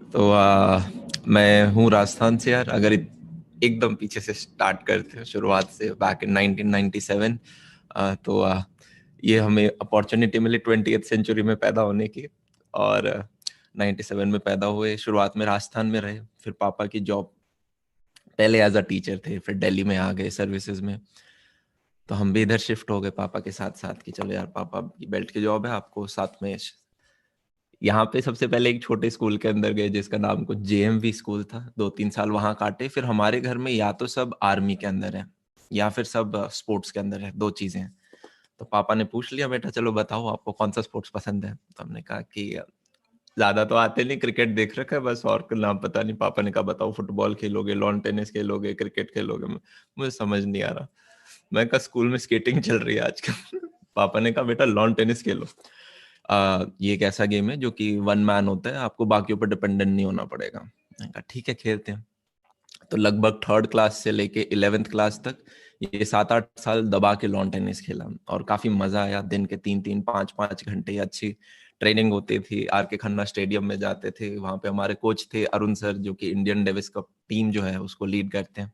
तो मैं हूँ राजस्थान से यार। अगर एकदम पीछे से स्टार्ट करते हैं, शुरुआत से बैक इन 1997। तो ये हमें अपॉर्चुनिटी मिली 20th सेंचुरी में पैदा होने की। और 97 में पैदा हुए, शुरुआत में राजस्थान में रहे। फिर पापा की जॉब, पहले एज अ टीचर थे, फिर दिल्ली में आ गए सर्विसेज में। तो हम भी इधर शिफ्ट हो गए पापा के साथ साथ कि चलो यार, पापा की बेल्ट की जॉब है, आपको साथ में। यहाँ पे सबसे पहले एक छोटे स्कूल के अंदर गए जिसका नाम कुछ जेएमवी स्कूल था। 2-3 साल वहां काटे। फिर हमारे घर में या तो सब आर्मी के अंदर है या फिर सब स्पोर्ट्स के अंदर है, दो चीजें हैं। तो पापा ने पूछ लिया, बेटा चलो बताओ आपको कौन सा स्पोर्ट्स पसंद है। तो हमने कहा कि ज्यादा तो आते नहीं, क्रिकेट देख रखा है बस, और कोई नाम पता नहीं। पापा ने कहा बताओ, फुटबॉल खेलोगे, लॉन टेनिस खेलोगे, क्रिकेट खेलोगे? मुझे समझ नहीं आ रहा। मैं कहा स्कूल में स्केटिंग चल रही है आजकल। पापा ने कहा बेटा लॉन टेनिस खेलो। ये एक ऐसा गेम है जो कि वन मैन होता है, आपको बाकियों पर डिपेंडेंट नहीं होना पड़ेगा। मैंने कहा ठीक है खेलते हैं। तो लगभग थर्ड क्लास से लेके 11th क्लास तक ये 7-8 साल दबा के लॉन टेनिस खेला। और काफी मजा आया। दिन के 3-3 5-5 घंटे अच्छी ट्रेनिंग होती थी। आर के खन्ना स्टेडियम में जाते थे। वहां पे हमारे कोच थे अरुण सर, जो कि इंडियन डेविस कप टीम जो है उसको लीड करते हैं।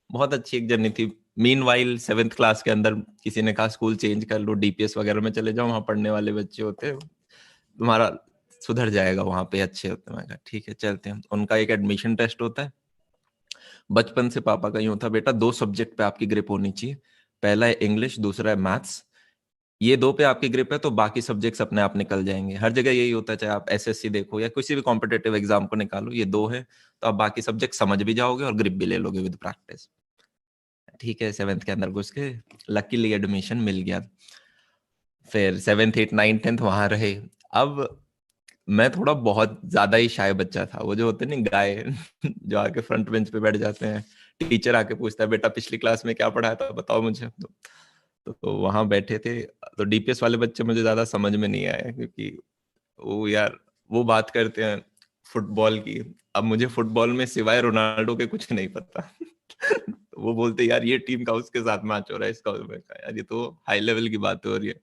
बहुत अच्छी एक जर्नी थी। मीन वाइल 7th क्लास के अंदर किसी ने कहा स्कूल चेंज कर लो, डीपीएस वगैरह में चले जाओ, वहां पढ़ने वाले बच्चे होते हैं, तुम्हारा सुधर जाएगा, वहां पे अच्छे होते हैं। मैं कहा ठीक है चलते हैं। उनका एक एडमिशन टेस्ट होता है। बचपन से पापा का यूं था, बेटा 2 सब्जेक्ट पे आपकी ग्रिप होनी चाहिए। पहला है इंग्लिश, दूसरा है मैथ्स। ये दो पे आपकी ग्रिप है तो बाकी सब्जेक्ट्स अपने आप निकल जाएंगे। हर जगह यही होता है, चाहे आप एसएससी देखो या किसी भी कॉम्पिटेटिव एग्जाम को निकालो, ये दो है तो आप बाकी सब्जेक्ट समझ भी जाओगे और ग्रिप भी ले लोगे विद प्रैक्टिस। ठीक है, 7th के अंदर घुस के लकीली एडमिशन मिल गया। फिर 7th 8th 9th 10th वहां रहे। अब मैं थोड़ा बहुत ज्यादा ही शाय बच्चा था। वो जो होते नहीं गाय जो आके फ्रंट बेंच पे बैठ जाते हैं, टीचर आके पूछता है बेटा पिछली क्लास में क्या पढ़ाया था बताओ मुझे। तो वहां बैठे थे। तो डीपीएस वाले बच्चे मुझे ज्यादा समझ में नहीं आए, क्योंकि वो यार वो बात करते हैं फुटबॉल की। अब मुझे फुटबॉल में सिवाय रोनाल्डो के कुछ नहीं पता। वो बोलते यार ये टीम का उसके साथ मैच हो रहा है, इसका। मैं कहा यार ये तो हाई लेवल की बात हो रही है।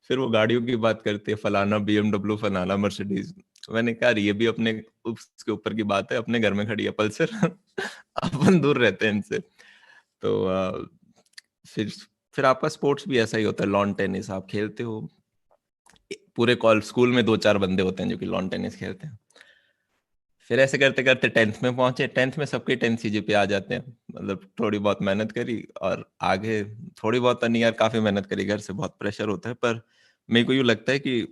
फिर वो गाड़ियों की बात करते हैं, फलाना बीएमडब्ल्यू, फलाना मर्सिडीज। मैंने कहा ये भी अपने उसके ऊपर की बात है, अपने घर में खड़ी है पल्सर। अपन दूर रहते हैं इनसे। तो फिर फिर आपका स्पोर्ट्स भी ऐसा ही होता है। लॉन टेनिस आप खेलते हो, पूरे कॉल स्कूल में 2-4 बंदे होते हैं जो कि लॉन टेनिस खेलते हैं। फिर ऐसे करते करते 10th में पहुंचे। 10th में सबके 10 सीजीपीए आ जाते हैं। मतलब थोड़ी बहुत मेहनत करी और आगे। थोड़ी बहुत तो नहीं यार, काफी मेहनत करी, घर से बहुत प्रेशर होता है। पर मेरे को यूं लगता है कि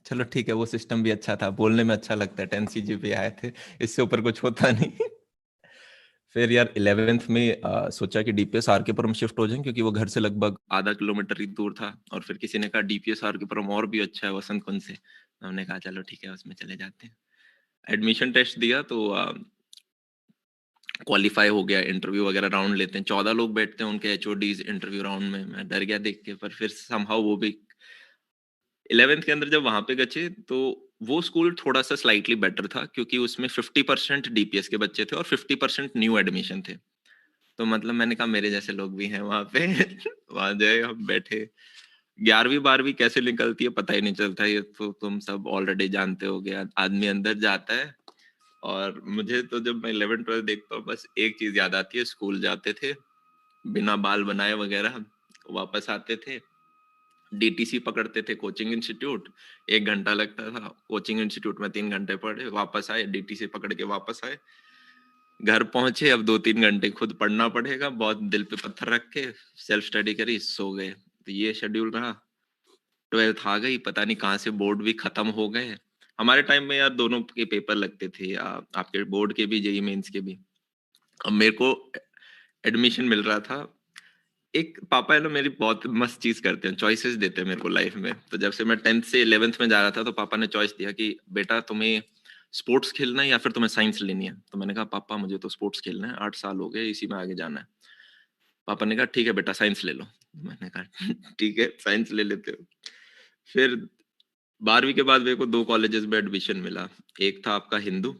चलो ठीक है, वो सिस्टम भी अच्छा था, बोलने में अच्छा लगता है। 10 सीजीपीए आए थे, इससे ऊपर कुछ होता नहीं। फिर यार 11th में सोचा कि डीपीएस आर के पुरम शिफ्ट हो जाए, क्योंकि वो घर से लगभग आधा किलोमीटर ही दूर था। और फिर किसी ने कहा डीपीएस आर के पुरम और भी अच्छा है वसंत कुंज से। हमने कहा चलो ठीक है उसमें चले जाते हैं। एडमिशन टेस्ट दिया तो क्वालिफाई हो गया। इंटरव्यू वगैरह राउंड लेते हैं, 14 लोग बैठते हैं उनके एचओडीज इंटरव्यू राउंड में। मैं डर गया देख के, पर फिर समहाउ वो भी 11th के अंदर जब वहां पे गए तो वो स्कूल थोड़ा सा स्लाइटली बेटर था, क्योंकि उसमें 50% डीपीएस के बच्चे थे और 50% न्यू एडमिशन थे। तो मतलब मैंने कहा मेरे जैसे लोग भी हैं वहां पे। वहां गए, हम बैठे। 11वीं 12वीं कैसे निकलती है पता ही नहीं चलता, ये तो तुम सब ऑलरेडी जानते हो गया। आदमी अंदर जाता है। और मुझे तो जब मैं 11th 12th देखता हूँ बस एक चीज याद आती है, स्कूल जाते थे बिना बाल बनाए वगैरह, वापस आते थे, डीटीसी पकड़ते थे, कोचिंग इंस्टीट्यूट। 1 घंटा लगता था, कोचिंग इंस्टीट्यूट में 3 घंटे पढ़े, वापस आए, डीटीसी पकड़ के वापस आए। घर पहुंचे, अब 2-3 घंटे खुद पढ़ना पड़ेगा, बहुत दिल पे पत्थर रख के सेल्फ स्टडी करी, सो गए। तो ये शेड्यूल रहा। 12th आ गई, पता नहीं कहाँ से बोर्ड भी खत्म हो गए। हमारे टाइम में यार दोनों के पेपर लगते थे, आपके बोर्ड के भी जेई मेंस के भी। अब मेरे को एडमिशन मिल रहा था। एक पापा है ना, मेरी बहुत मस्त चीज करते हैं, चॉइसेस देते हैं मेरे को लाइफ में। तो जब से मैं 10th से 11th में जा रहा था तो पापा ने चॉइस दिया कि बेटा तुम्हें स्पोर्ट्स खेलना है या फिर तुम्हें साइंस लेनी है। तो मैंने कहा पापा मुझे तो स्पोर्ट्स खेलना है, 8 साल हो गए इसी में आगे जाना है। पापा ने कहा ठीक है बेटा साइंस ले लो। मैंने कहा ठीक है साइंस ले लेते हो। फिर 12वीं के बाद मेरे को 2 कॉलेजेस में एडमिशन मिला। एक था आपका हिंदू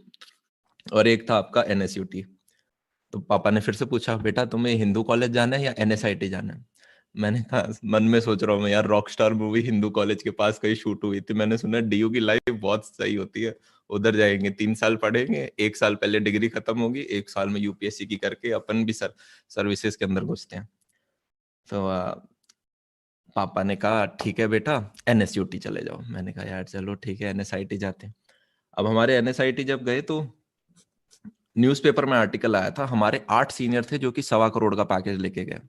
और एक था आपका एनएसयूटी। तो पापा ने फिर से पूछा बेटा तुम्हें हिंदू कॉलेज जाना है या एनएसआईटी जाना है। मैंने कहा, मन में सोच रहा हूँ मैं, यार रॉकस्टार मूवी हिंदू कॉलेज के पास कहीं शूट हुई थी, मैंने सुना डीयू की लाइफ बहुत सही होती है, उधर जाएंगे 3 साल पढ़ेंगे, 1 साल पहले डिग्री खत्म होगी, 1 साल में यूपीएससी की करके अपन भी सर्विसेज के अंदर घुसते हैं। तो पापा ने कहा ठीक है बेटा एनएसयूटी चले जाओ। मैंने कहा यार चलो ठीक है एनएसआईटी जाते हैं। अब हमारे एनएसआईटी जब गए तो न्यूज़पेपर में आर्टिकल आया था, हमारे 8 सीनियर थे जो कि 1.25 करोड़ का पैकेज लेके गए,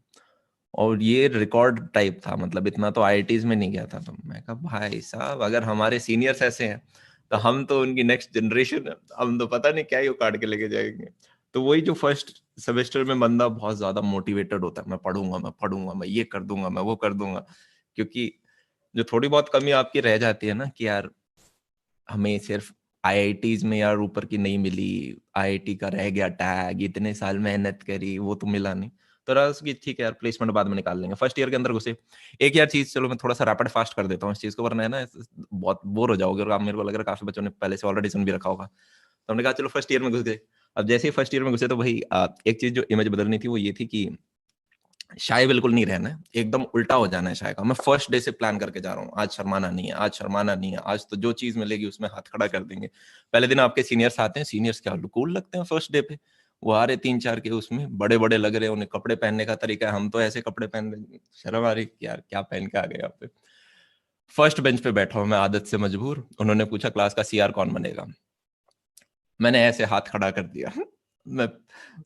और ये रिकॉर्ड टाइप था, मतलब इतना तो आईआईटीज में नहीं गया था। तो मैं कहा भाई साहब अगर हमारे सीनियर्स ऐसे हैं तो हम तो उनकी नेक्स्ट जनरेशन है, हम तो पता नहीं क्या ही उखाड़ के लेके जाएंगे। तो वही जो फर्स्ट सेमेस्टर में बंदा बहुत ज्यादा मोटिवेटेड होता है, मैं पढ़ूंगा मैं पढ़ूंगा मैं ये कर दूंगा मैं वो कर दूंगा, क्योंकि जो थोड़ी बहुत कमी आपकी रह जाती है ना कि यार हमें सिर्फ आईआईटीज में यार ऊपर की नहीं मिली, आईआईटी का रह गया टैग, इतने साल मेहनत करी वो तो मिला नहीं, तो रहा कि ठीक है यार प्लेसमेंट बाद में निकाल लेंगे। फर्स्ट ईयर के अंदर घुसे, एक यार चीज चलो मैं थोड़ा सा रैपिड फास्ट कर देता हूँ इस चीज को, वरना है ना बहुत बोर हो जाओगे, और आप मेरे को लग रहा है काफी बच्चों ने पहले से ऑलरेडी सुन भी रखा होगा। तो हमने कहा चलो फर्स्ट ईयर में घुस गए। अब जैसे ही फर्स्ट ईयर में घुसे तो भाई एक चीज जो इमेज बदलनी थी वो ये थी कि शाय बिल्कुल नहीं रहना है, एकदम उल्टा हो जाना है शाय का। मैं फर्स्ट डे से प्लान करके जा रहा हूँ, आज शर्माना नहीं है, आज शर्माना नहीं है, आज तो जो चीज मिलेगी उसमें हाथ खड़ा कर देंगे। पहले दिन आपके सीनियर्स आते हैं, सीनियर्स क्या कूल लगते हैं फर्स्ट डे पे, वो आ रहे 3-4 के, उसमें बड़े बड़े लग रहे हैं, उन्हें कपड़े पहनने का तरीका है, हम तो ऐसे कपड़े पहन रहे, शर्म आ रही यार क्या पहन के आ गए यहाँ पे। फर्स्ट बेंच पे बैठा हूँ मैं आदत से मजबूर, उन्होंने पूछा क्लास का सीआर कौन बनेगा, मैंने ऐसे हाथ खड़ा कर दिया मैं,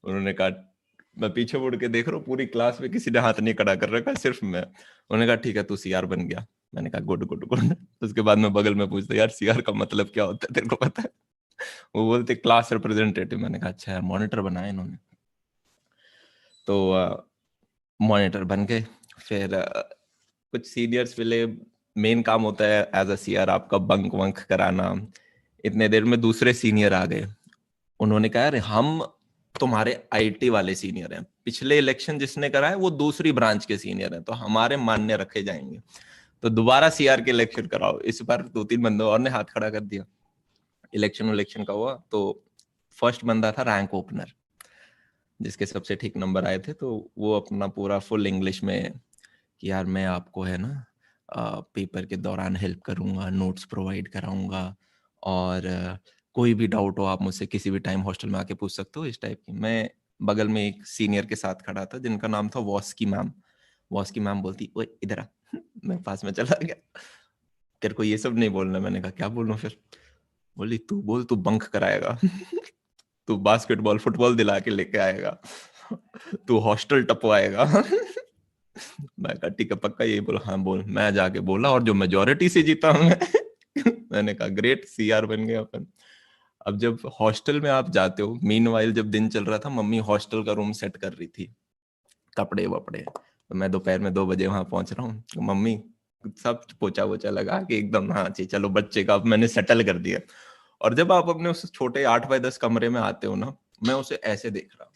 उन्होंने कहा, मैं पीछे मुड़ के देख रहा हूँ पूरी क्लास में किसी ने हाथ नहीं खड़ा कर रखा, सिर्फ मैं। उन्होंने कहा ठीक है तू सीआर बन गया। मैंने कहा गुड गुड गुड। उसके बाद मैं बगल में पूछता यार सीआर का मतलब क्या होता है तेरे को पता है? वो बोलते क्लास रिप्रेजेंटेटिव। मैंने कहा अच्छा यार मॉनिटर बनाया इन्होंने। तो मॉनिटर बन गए। फिर कुछ सीनियर्स मिले, मेन काम होता है एज अ सीआर आपका बंक वंक कराना। इतने देर में दूसरे सीनियर आ गए, उन्होंने कहा अरे हम तुम्हारे आईटी वाले सीनियर हैं, पिछले इलेक्शन जिसने करा है वो दूसरी ब्रांच के सीनियर हैं, तो हमारे मान्य रखे जाएंगे, तो दोबारा सीआर के इलेक्शन कराओ। इस बार 2-3 बंदों और ने हाथ खड़ा कर दिया। इलेक्शन का हुआ तो फर्स्ट बंदा था रैंक ओपनर, जिसके सबसे ठीक नंबर आए थे, तो वो अपना पूरा फुल इंग्लिश में कि यार मैं आपको है ना पेपर के दौरान हेल्प करूंगा, नोट्स प्रोवाइड कराऊंगा, और कोई भी डाउट हो आप मुझसे किसी भी टाइम हॉस्टल में आके पूछ सकते हो, इस टाइप की। मैं बगल में एक सीनियर के साथ खड़ा था जिनका नाम था वॉस्की मैम। वॉस्की मैम बोलती ओए इधर आ। मैं पास में चला गया, तेरे को ये सब नहीं बोलना। मैंने कहा क्या बोलूं फिर? बोली तू बोल तू बंक कराएगा, तू बास्केटबॉल फुटबॉल दिला के लेके आएगा, तू हॉस्टल टपवाएगा। मैं कहा ठीक है पक्का यही बोला? हाँ बोल। मैं जाके बोला और जो मेजोरिटी से जीता हूँ मैं। मैंने कहा ग्रेट सीआर बन गए अपन। अब जब हॉस्टल में आप जाते हो, मीनवाइल जब दिन चल रहा था, मम्मी हॉस्टल का रूम सेट कर रही थी, कपड़े वपड़े, तो मैं दोपहर में 2 बजे वहां पहुंच रहा हूँ, तो मम्मी सब पोछा वोछा लगा के एकदम, हाँ जी चलो बच्चे का अब मैंने सेटल कर दिया। और जब आप अपने उस छोटे 8x10 कमरे में आते हो ना, मैं उसे ऐसे देख रहा हूँ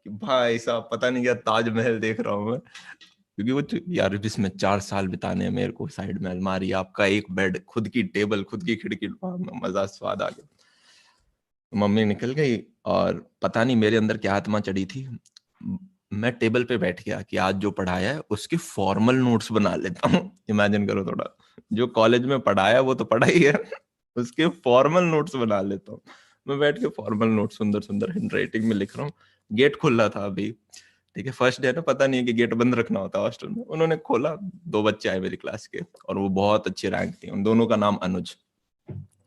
कि भाई साहब पता नहीं क्या ताजमहल देख रहा हूँ मैं, क्योंकि वो यार जिसमें 4 साल बिताने हैं मेरे को, साइड में अलमारी, आपका एक बेड, खुद की टेबल, खुद की खिड़की, मजा स्वाद आ गया। मम्मी निकल गई और पता नहीं मेरे अंदर क्या आत्मा चढ़ी थी, मैं टेबल पे बैठ गया कि आज जो पढ़ाया है उसके फॉर्मल नोट्स बना लेता हूँ। इमेजिन करो थोड़ा, जो कॉलेज में पढ़ाया वो तो पढ़ा ही है, उसके फॉर्मल नोट्स बना लेता हूँ। मैं बैठ के फॉर्मल नोट सुंदर सुंदर हैंड राइटिंग में लिख रहा हूँ। गेट खुला था अभी, ठीक है फर्स्ट डे ना, पता नहीं है कि गेट बंद रखना होता है हॉस्टल में, उन्होंने खोला, 2 बच्चे आए मेरी क्लास के और वो बहुत अच्छी रैंक थी, उन दोनों का नाम अनुज।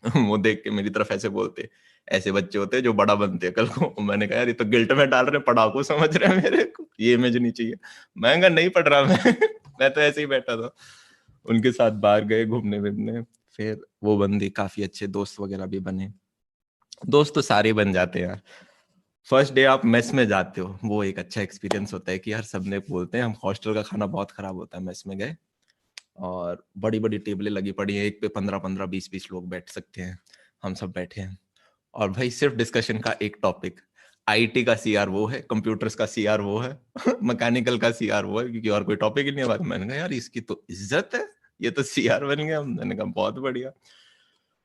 वो देख के मेरी तरफ ऐसे बोलते, ऐसे बच्चे होते हैं जो बड़ा बनते हैं कल को। मैंने कहा यार ये तो गिल्ट में डाल रहे, पढ़ाकू समझ रहे हैं मेरे को, ये इमेज नहीं चाहिए। मैं कहा नहीं पढ़ रहा मैं। मैं तो ऐसे ही बैठा था। उनके साथ बाहर गए घूमने फिरने, फिर वो बंदी काफी अच्छे दोस्त वगैरह भी बने। दोस्त तो सारे बन जाते हैं यार। फर्स्ट डे आप मेस में जाते हो, वो एक अच्छा एक्सपीरियंस होता है कि यार सबने बोलते हैं हम हॉस्टल का खाना बहुत खराब होता है। मेस में गए और बड़ी बड़ी टेबलें लगी पड़ी हैं, एक पे 15-15 20-20 लोग बैठ सकते हैं, हम सब बैठे हैं। और भाई सिर्फ डिस्कशन का एक टॉपिक, आईटी का सीआर वो है, कंप्यूटर्स का सीआर वो है, मैकेनिकल का सीआर वो है, क्योंकि और कोई टॉपिक ही नहीं है बात। मैंने कहा यार इसकी तो इज्जत है, ये तो सीआर बन गया। मैंने कहा बहुत बढ़िया।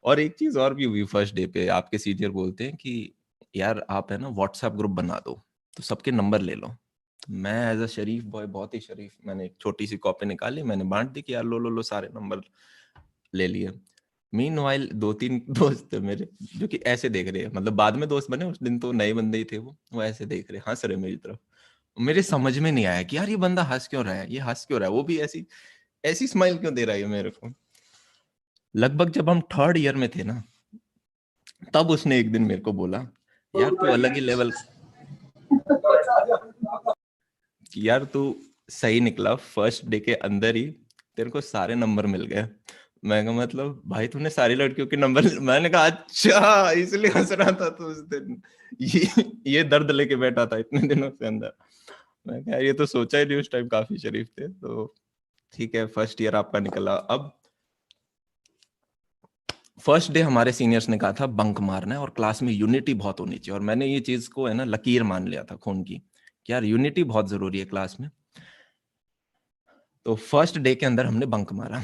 और एक चीज और भी हुई फर्स्ट डे पे, आपके सीनियर बोलते हैं कि यार आप है ना व्हाट्सएप ग्रुप बना दो, तो सबके नंबर ले लो। मैं एज अ शरीफ बॉय, बहुत ही शरीफ, मैंने एक छोटी सी कॉपी निकाली, मैंने बांट दी कि यार लो लो लो, सारे नंबर ले लिए। मीनवाइल 2-3 दोस्त थे मेरे जो कि ऐसे देख रहे हैं, मतलब बाद में दोस्त बने, उस दिन तो नए बंदे ही थे, वो ऐसे देख रहे, हंस रहे मेरी तरफ। मेरे समझ में नहीं आया कि यार ये बंदा हंस क्यों रहा है, ये हंस क्यों रहा है, वो भी ऐसी ऐसी स्माइल क्यों दे रहा है मेरे को। लगभग जब हम 3rd ईयर में थे ना, तब उसने एक दिन मेरे को बोला, यार तू अलग ही लेवल, कि यार तू सही निकला, फर्स्ट डे के अंदर ही तेरे को सारे नंबर मिल गए। मैं कहा मतलब भाई तूने सारी लड़कियों के नंबर, मैंने कहा अच्छा इसलिए हंस रहा था तो उस दिन ये दर्द लेके बैठा था इतने दिनों से अंदर। मैं कहा ये तो सोचा ही नहीं उस टाइम, काफी शरीफ थे। तो ठीक है, फर्स्ट ईयर आपका निकला। अब फर्स्ट डे हमारे सीनियर्स ने कहा था बंक मारना है और क्लास में यूनिटी बहुत होनी चाहिए, और मैंने ये चीज को है ना लकीर मान लिया था खून की, कि यार यूनिटी बहुत जरूरी है क्लास में। तो फर्स्ट डे के अंदर हमने बंक मारा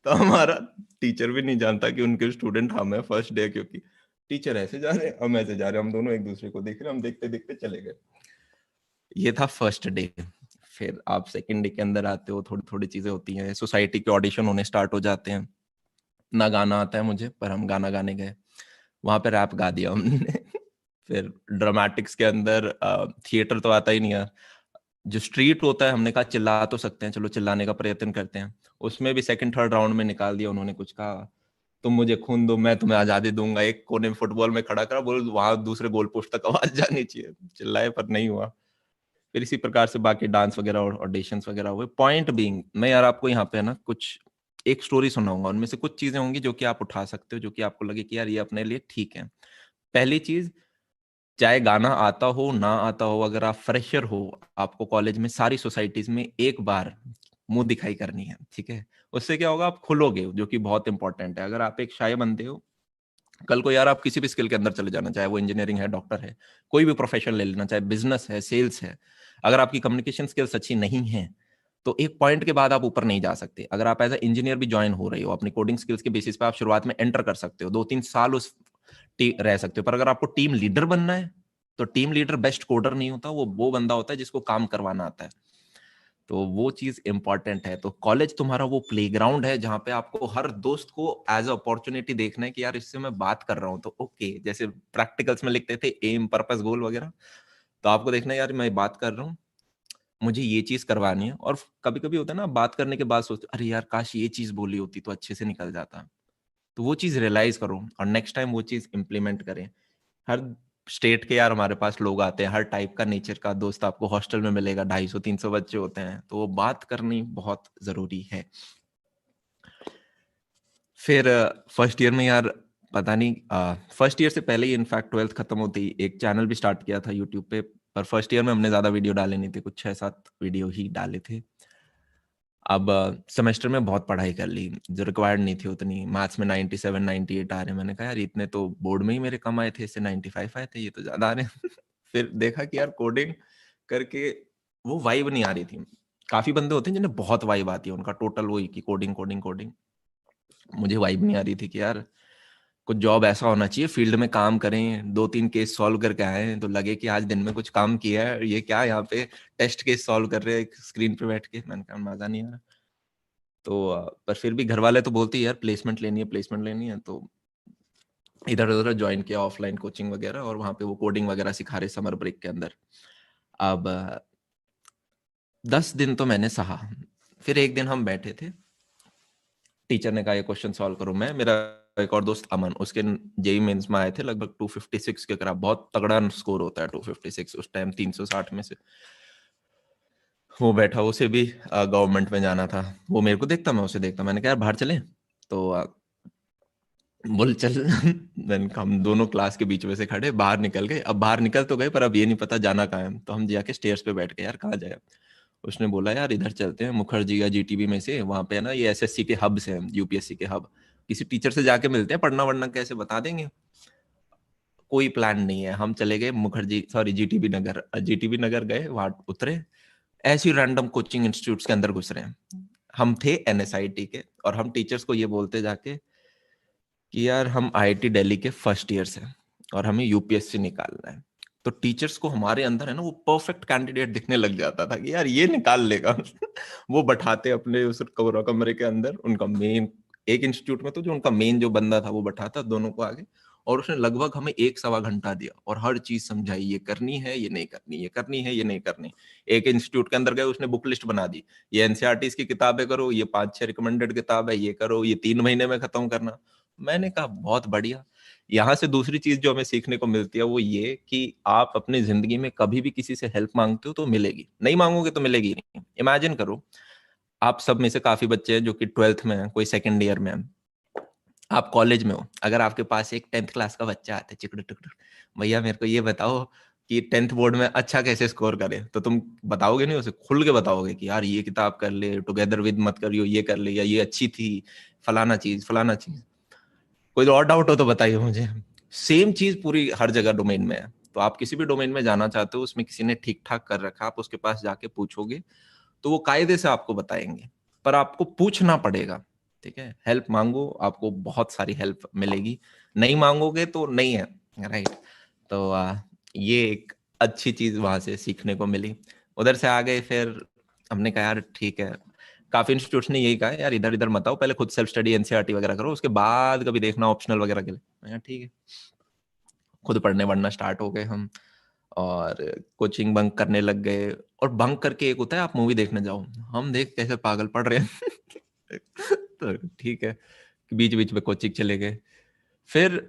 तो हमारा टीचर भी नहीं जानता कि उनके स्टूडेंट हम है फर्स्ट डे, क्योंकि टीचर ऐसे जा रहे हैं, हम ऐसे जा रहे हैं, हम दोनों एक दूसरे को देख रहे हैं, हम देखते देखते चले गए। ये था फर्स्ट डे। फिर आप सेकंड डे के अंदर आते हो, थोड़ी थोड़ी चीजें होती हैं, सोसाइटी के ऑडिशन होने स्टार्ट हो जाते हैं। ना गाना आता है मुझे, पर हम गाना गाने गए, वहां पे रैप गा दिया हमने फिर ड्रामेटिक्स के अंदर थिएटर तो आता ही नहीं है, जो स्ट्रीट होता है हमने कहा चिल्ला तो सकते हैं, चलो चिल्लाने का प्रयत्न करते हैं। उसमें भी सेकंड थर्ड राउंड में निकाल दिया उन्होंने, कुछ कहा तुम मुझे खून दो मैं तुम्हें आजादी दूंगा, एक कोने में फुटबॉल में खड़ा करा, बोल वहां दूसरे गोल पोस्ट तक आवाज जानी चाहिए, चिल्लाए पर नहीं हुआ। फिर इसी प्रकार से बाकी डांस वगैरह और ऑडिशंस वगैरह हुए। पॉइंट बीइंग, मैं यार आपको यहाँ पे है ना कुछ एक स्टोरी सुनाऊंगा, उनमें से कुछ चीजें होंगी जो कि आप उठा सकते हो, जो कि आपको लगे कि यार ये अपने लिए ठीक है। पहली चीज, चाहे गाना आता हो ना आता हो, अगर आप फ्रेशर हो, आपको कॉलेज में सारी सोसाइटीज में एक बार मुंह दिखाई करनी है, ठीक है। उससे क्या होगा, आप खुलोगे, जो कि बहुत इंपॉर्टेंट है। अगर आप एक शाय बंदे हो, कल को यार आप किसी भी स्किल के अंदर चले जाना, चाहे वो इंजीनियरिंग है, डॉक्टर है, कोई भी प्रोफेशन ले लेना, चाहे बिजनेस है, सेल्स है, अगर आपकी कम्युनिकेशन स्किल्स अच्छी नहीं है तो एक पॉइंट के बाद आप ऊपर नहीं जा सकते। अगर आप एज ए इंजीनियर भी ज्वाइन हो रहे हो, अपनी कोडिंग स्किल्स के बेसिस पे आप शुरुआत में एंटर कर सकते हो, 2-3 साल उस रह सकते हो, पर अगर आपको टीम लीडर बनना है तो टीम लीडर बेस्ट कोडर नहीं होता, वो बंदा होता है जिसको काम करवाना आता है। तो वो चीज इंपॉर्टेंट है। तो कॉलेज तुम्हारा वो प्लेग्राउंड है जहां पे आपको हर दोस्त को एज अ अपॉर्चुनिटी देखना है कि यार इससे मैं बात कर रहा हूँ तो ओके, जैसे प्रैक्टिकल्स में लिखते थे एम पर्पस गोल वगैरह, तो आपको देखना है यार मैं बात कर रहा हूँ, मुझे ये चीज करवानी है। और कभी कभी होता है ना, बात करने के बाद सोचते अरे यार काश ये चीज बोली होती तो अच्छे से निकल जाता। तो वो चीज रियलाइज करो और नेक्स्ट टाइम वो चीज इंप्लीमेंट करें। हर स्टेट के यार हमारे पास लोग आते हैं, हर टाइप का नेचर का दोस्त आपको हॉस्टल में मिलेगा, 250-300 बच्चे होते हैं, तो वो बात करनी बहुत जरूरी है। फिर फर्स्ट ईयर में यार पता नहीं, फर्स्ट ईयर से पहले ही इनफैक्ट 12th खत्म होती एक चैनल भी स्टार्ट किया था यूट्यूब पे, पर फर्स्ट ईयर में हमने ज्यादा वीडियो डाले नहीं थे, कुछ 6-7 वीडियो ही डाले थे। अब सेमेस्टर में बहुत पढ़ाई कर ली जो रिक्वायर्ड नहीं थी उतनी, मैथ्स में 97-98 आ रहे, मैंने कहा यार इतने तो बोर्ड में ही मेरे कम आए थे, इससे 95 आए थे, ये तो ज्यादा आ रहे हैं फिर देखा कि यार कोडिंग करके वो वाइब नहीं आ रही थी। काफी बंदे होते हैं जिन्हें बहुत वाइब आती है, उनका टोटल वही कि कोडिंग कोडिंग कोडिंग। मुझे वाइब नहीं आ रही थी कि यार कुछ जॉब ऐसा होना चाहिए, फील्ड में काम करें, 2-3 केस सॉल्व करके आए तो लगे कि आज दिन में कुछ काम किया है, ये क्या यहाँ पे टेस्ट केस सॉल्व कर रहे हैं स्क्रीन पे बैठ के। मैंने कहा मजा नहीं आ रहा। तो पर फिर भी घर वाले तो बोलते हैं यार प्लेसमेंट लेनी है, प्लेसमेंट लेनी है, तो इधर उधर ज्वाइन किया ऑफलाइन कोचिंग वगैरह, और वहां पे वो कोडिंग वगैरह सिखा रहे समर ब्रेक के अंदर। अब 10 दिन तो मैंने सहा। फिर एक दिन हम बैठे थे, टीचर ने कहा ये क्वेश्चन सॉल्व करो। मैं, मेरा एक और दोस्त अमन, उसके जेई मेंस में आए थे लगभग 256 के करीब, बहुत तगड़ा स्कोर होता है 256 उस टाइम 360 में से। वो बैठा, उसे भी गवर्नमेंट में जाना था, वो मेरे को देखता मैं उसे देखता, मैंने कहा यार बाहर चले, तो बोल चल देन हम दोनों क्लास के बीच में से खड़े बाहर निकल गए। अब बाहर निकल तो गए पर अब ये नहीं पता जाना कहाँ है, तो हम जाके स्टेयर्स पे बैठ गए, यार कहाँ जाए। उसने बोला यार इधर चलते हैं मुखर्जी या जीटीबी में से, वहां पे है ना ये एसएससी के हब्स हैं, यूपीएससी के हब, किसी टीचर से जाके मिलते हैं, पढ़ना वढ़ना कैसे बता देंगे। कोई प्लान नहीं है, हम चले गए मुखर्जी सॉरी जीटीबी नगर, जीटीबी नगर गए, वहां उतरे, ऐसे ही रैंडम कोचिंग इंस्टीट्यूट्स के अंदर घुस रहे हैं। हम थे एनएसआईटी के, और हम टीचर्स को ये बोलते जाके कि यार हम आईआईटी दिल्ली के फर्स्ट ईयर से और हमें यूपीएससी निकालना है। तो टीचर्स को हमारे अंदर है ना वो परफेक्ट कैंडिडेट दिखने लग जाता था कि यार ये निकाल लेगा। वो बैठाते अपने उस कमरे के अंदर, उनका मेन एक इंस्टीट्यूट में तो जो उनका मेन जो बंदा था वो बैठाता दोनों को आगे, और उसने लगभग हमें 1 सवा घंटा दिया और हर चीज समझाई, ये करनी है ये नहीं करनी, ये करनी है ये नहीं करनी। एक इंस्टीट्यूट के अंदर गए, उसने बुक लिस्ट बना दी, ये एनसीईआरटी की किताबें करो, ये 5-6 रिकमेंडेड किताब है, ये करो, ये 3 महीने में खत्म करना। मैंने कहा बहुत बढ़िया। यहाँ से दूसरी चीज जो हमें सीखने को मिलती है वो ये कि आप अपनी जिंदगी में कभी भी किसी से हेल्प मांगते हो तो मिलेगी, नहीं मांगोगे तो मिलेगी नहीं। इमेजिन करो, आप सब में से काफी बच्चे हैं जो कि 12th में हैं, कोई सेकंड ईयर में है, आप कॉलेज में हो, अगर आपके पास एक 10th क्लास का बच्चा आता है चिकड़ टुकड़, भैया मेरे को ये बताओ कि 10th बोर्ड में अच्छा कैसे स्कोर करे, तो तुम बताओगे नहीं, उसे खुल के बताओगे कि यार ये किताब कर ले, टुगेदर विद मत करियो, ये कर ले, या ये अच्छी थी, फलाना चीज फलाना चीज। कोई और डाउट हो तो बताइए मुझे। सेम चीज पूरी हर जगह डोमेन में है। तो आप किसी भी डोमेन में जाना चाहते हो, उसमें किसी ने ठीक ठाक कर रखा, आप उसके पास जाके पूछोगे तो वो कायदे से आपको बताएंगे, पर आपको पूछना पड़ेगा। ठीक है, हेल्प मांगो, आपको बहुत सारी हेल्प मिलेगी, नहीं मांगोगे तो नहीं है। राइट। तो ये एक अच्छी चीज वहां से सीखने को मिली। उधर से आ गए, फिर हमने कहा यार ठीक है, काफी इंस्टीट्यूट्स ने यही कहा है यार इधर इधर मत आओ, पहले खुद सेल्फ स्टडी एनसीईआरटी वगैरह करो, उसके बाद कभी देखना ऑप्शनल वगैरह के लिए। मैं कहा, ठीक है। खुद पढ़ने पढ़ना स्टार्ट हो गए हम, और कोचिंग बंक करने लग गए। और बंक करके एक होता है आप मूवी देखने जाओ, हम देख कैसे पागल पढ़ रहे हैं। तो ठीक है, बीच बीच में कोचिंग चले गए। फिर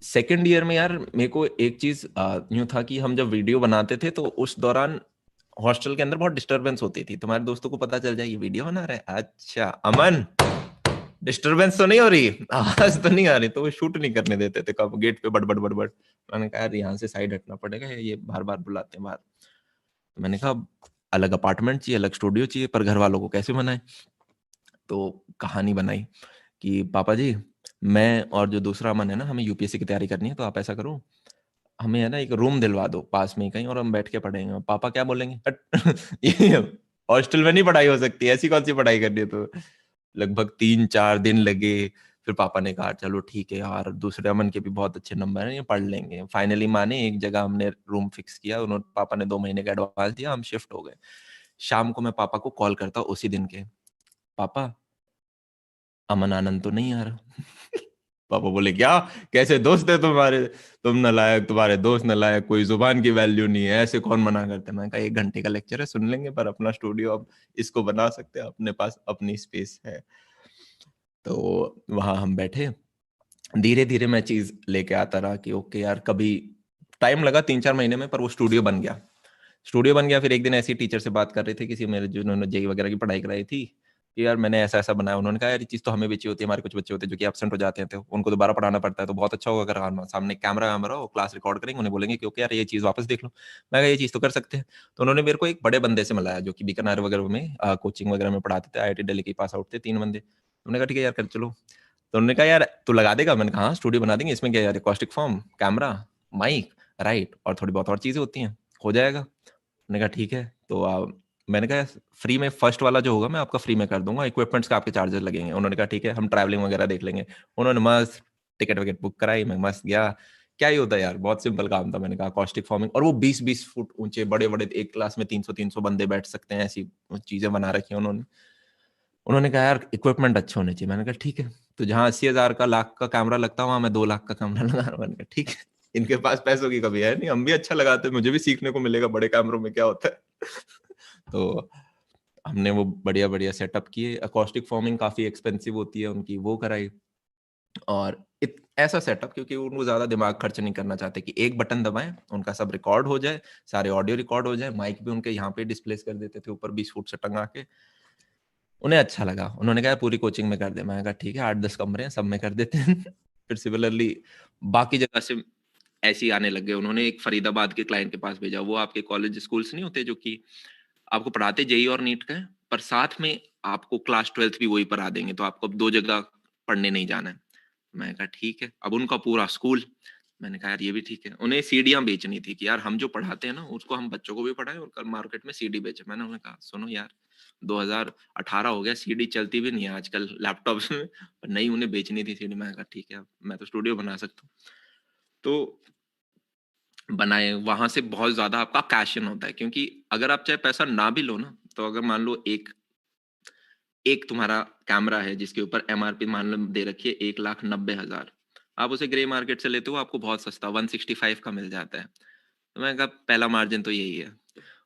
सेकेंड ईयर में यार मेरे को एक चीज यूं था कि हम जब वीडियो बनाते थे तो उस दौरान हॉस्टल के अंदर बहुत डिस्टरबेंस होती थी। तुम्हारे दोस्तों को पता चल जाए ये वीडियो बना रहे हैं, अच्छा अमन डिस्टरबेंस तो नहीं हो रही, आवाज तो नहीं आ रही, तो वो शूट नहीं करने देते थे, कब गेट पे बड़बड़ बड़बड़। मैंने कहा यार यहाँ से साइड हटना पड़ेगा, ये बार बार बुलाते हैं बाहर। तो मैंने कहा अलग अपार्टमेंट चाहिए, अलग स्टूडियो चाहिए, पर घर वालों को कैसे मनाए। तो कहानी बनाई कि पापा जी, मैं और जो दूसरा अमन है ना, हमें यूपीएससी की तैयारी करनी है, तो आप ऐसा करो, हमें है ना एक रूम दिलवा दो पास में ही कहीं, और हम बैठ के पढ़ेंगे। पापा क्या बोलेंगे, हट ये हॉस्टल में नहीं पढ़ाई हो सकती, ऐसी कौन सी पढ़ाई करनी है। तो लगभग 3-4 दिन लगे। फिर पापा ने कहा चलो ठीक है यार, दूसरे अमन के भी बहुत अच्छे नंबर हैं, ये पढ़ लेंगे। फाइनली माने, एक जगह हमने रूम फिक्स किया, उन्होंने पापा ने 2 महीने का एडवांस दिया, हम शिफ्ट हो गए। शाम को मैं पापा को कॉल करता उसी दिन के, पापा अमन आनंद तो नहीं आ रहा। पापा बोले क्या, कैसे दोस्त है तुम्हारे, तुम नालायक, तुम्हारे दोस्त नालायक, कोई जुबान की वैल्यू नहीं है, ऐसे कौन मना करते। मैं कहा 1 घंटे का लेक्चर है, सुन लेंगे, पर अपना स्टूडियो अब इसको बना सकते हैं, अपने पास अपनी स्पेस है। तो वहां हम बैठे, धीरे धीरे मैं चीज लेके आता रहा कि ओके यार, कभी टाइम लगा 3-4 महीने में, पर वो स्टूडियो बन गया। स्टूडियो बन गया। फिर एक दिन ऐसी टीचर से बात कर रहे थे, किसी मेरे जिन्होंने जेई वगैरह की पढ़ाई कराई थी, कि यार मैंने ऐसा ऐसा बनाया। उन्होंने कहा यार ये चीज तो हमें भी चाहिए होती है, हमारे कुछ बच्चे होते हैं जो कि एब्सेंट हो जाते हैं, तो उनको दोबारा पढ़ाना पड़ता है, तो बहुत अच्छा होगा अगर सामने कैमरा वैमरा हो, क्लास रिकॉर्ड करेंगे, उन्हें बोलेंगे कि ओके यार ये चीज वापस देख लो। मैं कहा ये चीज तो कर सकते हैं। तो उन्होंने मेरे को एक बड़े बंदे से मिलाया जो कि बीकानेर वगैरह में कोचिंग वगैरह में पढ़ाते थे, आईआईटी दिल्ली के पास आउट थे 3 बंदे। उन्होंने कहा ठीक है यार कर चलो। तो उन्होंने कहा यार तू लगा देगा, मैंने कहा हाँ स्टूडियो बना देंगे, इसमें क्या यार, कॉस्टिक फॉर्म, कैमरा, माइक, राइट, और थोड़ी बहुत और चीजें होती हैं, हो जाएगा। मैंने कहा ठीक है। तो मैंने कहा फ्री में फर्स्ट वाला जो होगा मैं आपका फ्री में कर दूंगा, इक्विपमेंट्स का आपके चार्जेस लगेंगे। उन्होंने कहा ठीक है, हम ट्रैवलिंग वगैरह देख लेंगे। उन्होंने मस्त टिकट विकेट बुक कराई, मैं मस्त गया। क्या ही होता है यार, बहुत सिंपल काम था। मैंने कहा कॉस्टिक फॉर्मिंग, और वो 20-20 फुट ऊंचे बड़े बड़े, एक क्लास में 300-300 बंदे बैठ सकते हैं, ऐसी चीजें बना रखी हैं उन्होंने। उन्होंने कहा यार इक्विपमेंट अच्छे होने चाहिए। मैंने कहा ठीक है। तो जहां 80,000 का, लाख का कैमरा लगता है, वहां मैं 2 लाख का कैमरा लगा रहा हूं। मैंने कहा ठीक है, इनके पास पैसों की कमी है नहीं, हम भी अच्छा लगाते हैं, मुझे भी सीखने को मिलेगा बड़े कैमरों में क्या होता है। तो हमने वो बढ़िया बढ़िया सेटअप किए। अकॉस्टिक फॉर्मिंग काफी एक्सपेंसिव होती है उनकी, वो कराई। और ऐसा सेटअप, क्योंकि उनको ज्यादा दिमाग खर्च नहीं करना चाहते, कि एक बटन दबाएं उनका सब रिकॉर्ड हो जाए, सारे ऑडियो रिकॉर्ड हो जाए, माइक भी उनके यहाँ पे डिस्प्लेस कर देते थे ऊपर 20 फुट से टंगा के। उन्हें अच्छा लगा, उन्होंने कहा पूरी कोचिंग में कर दे। मैंने कहा ठीक है, 8-10 कमरे हैं, सब में कर देते हैं। फिर सिमिलरली बाकी जगह से ऐसे ही आने लग गए। उन्होंने एक फरीदाबाद के क्लाइंट के पास भेजा, वो आपके कॉलेज स्कूल्स नहीं होते जो कि आपको पढ़ाते जेई और नीट का है, पर साथ में आपको क्लास 12th भी वही पढ़ा देंगे, तो आपको अब 2 जगह पढ़ने नहीं जाना है। मैंने कहा ठीक है, अब उनका पूरा स्कूल। मैंने कहा यार ये भी ठीक है। उन्हें सीडियां बेचनी थी कि यार हम जो पढ़ाते हैं ना उसको हम बच्चों को भी पढ़ाएं और कल मार्केट में सीडी बेचे। मैंने उन्हें कहा सुनो यार, 2018 हो गया, सीडी चलती भी नहीं है आजकल लैपटॉप्स में, पर नहीं उन्हें बेचनी थी सीडी। मैंने कहा ठीक है, अब मैं तो स्टूडियो बना सकता हूँ। तो बनाए, वहां से बहुत ज्यादा आपका कैश इन होता है, क्योंकि अगर आप चाहे पैसा ना भी लो ना, तो अगर मान लो एक एक तुम्हारा कैमरा है जिसके ऊपर एमआरपी मान लो दे रखी है 1,90,000, आप उसे ग्रे मार्केट से लेते हो, आपको बहुत सस्ता 165 का मिल जाता है। तो मैं कहा पहला मार्जिन तो यही है।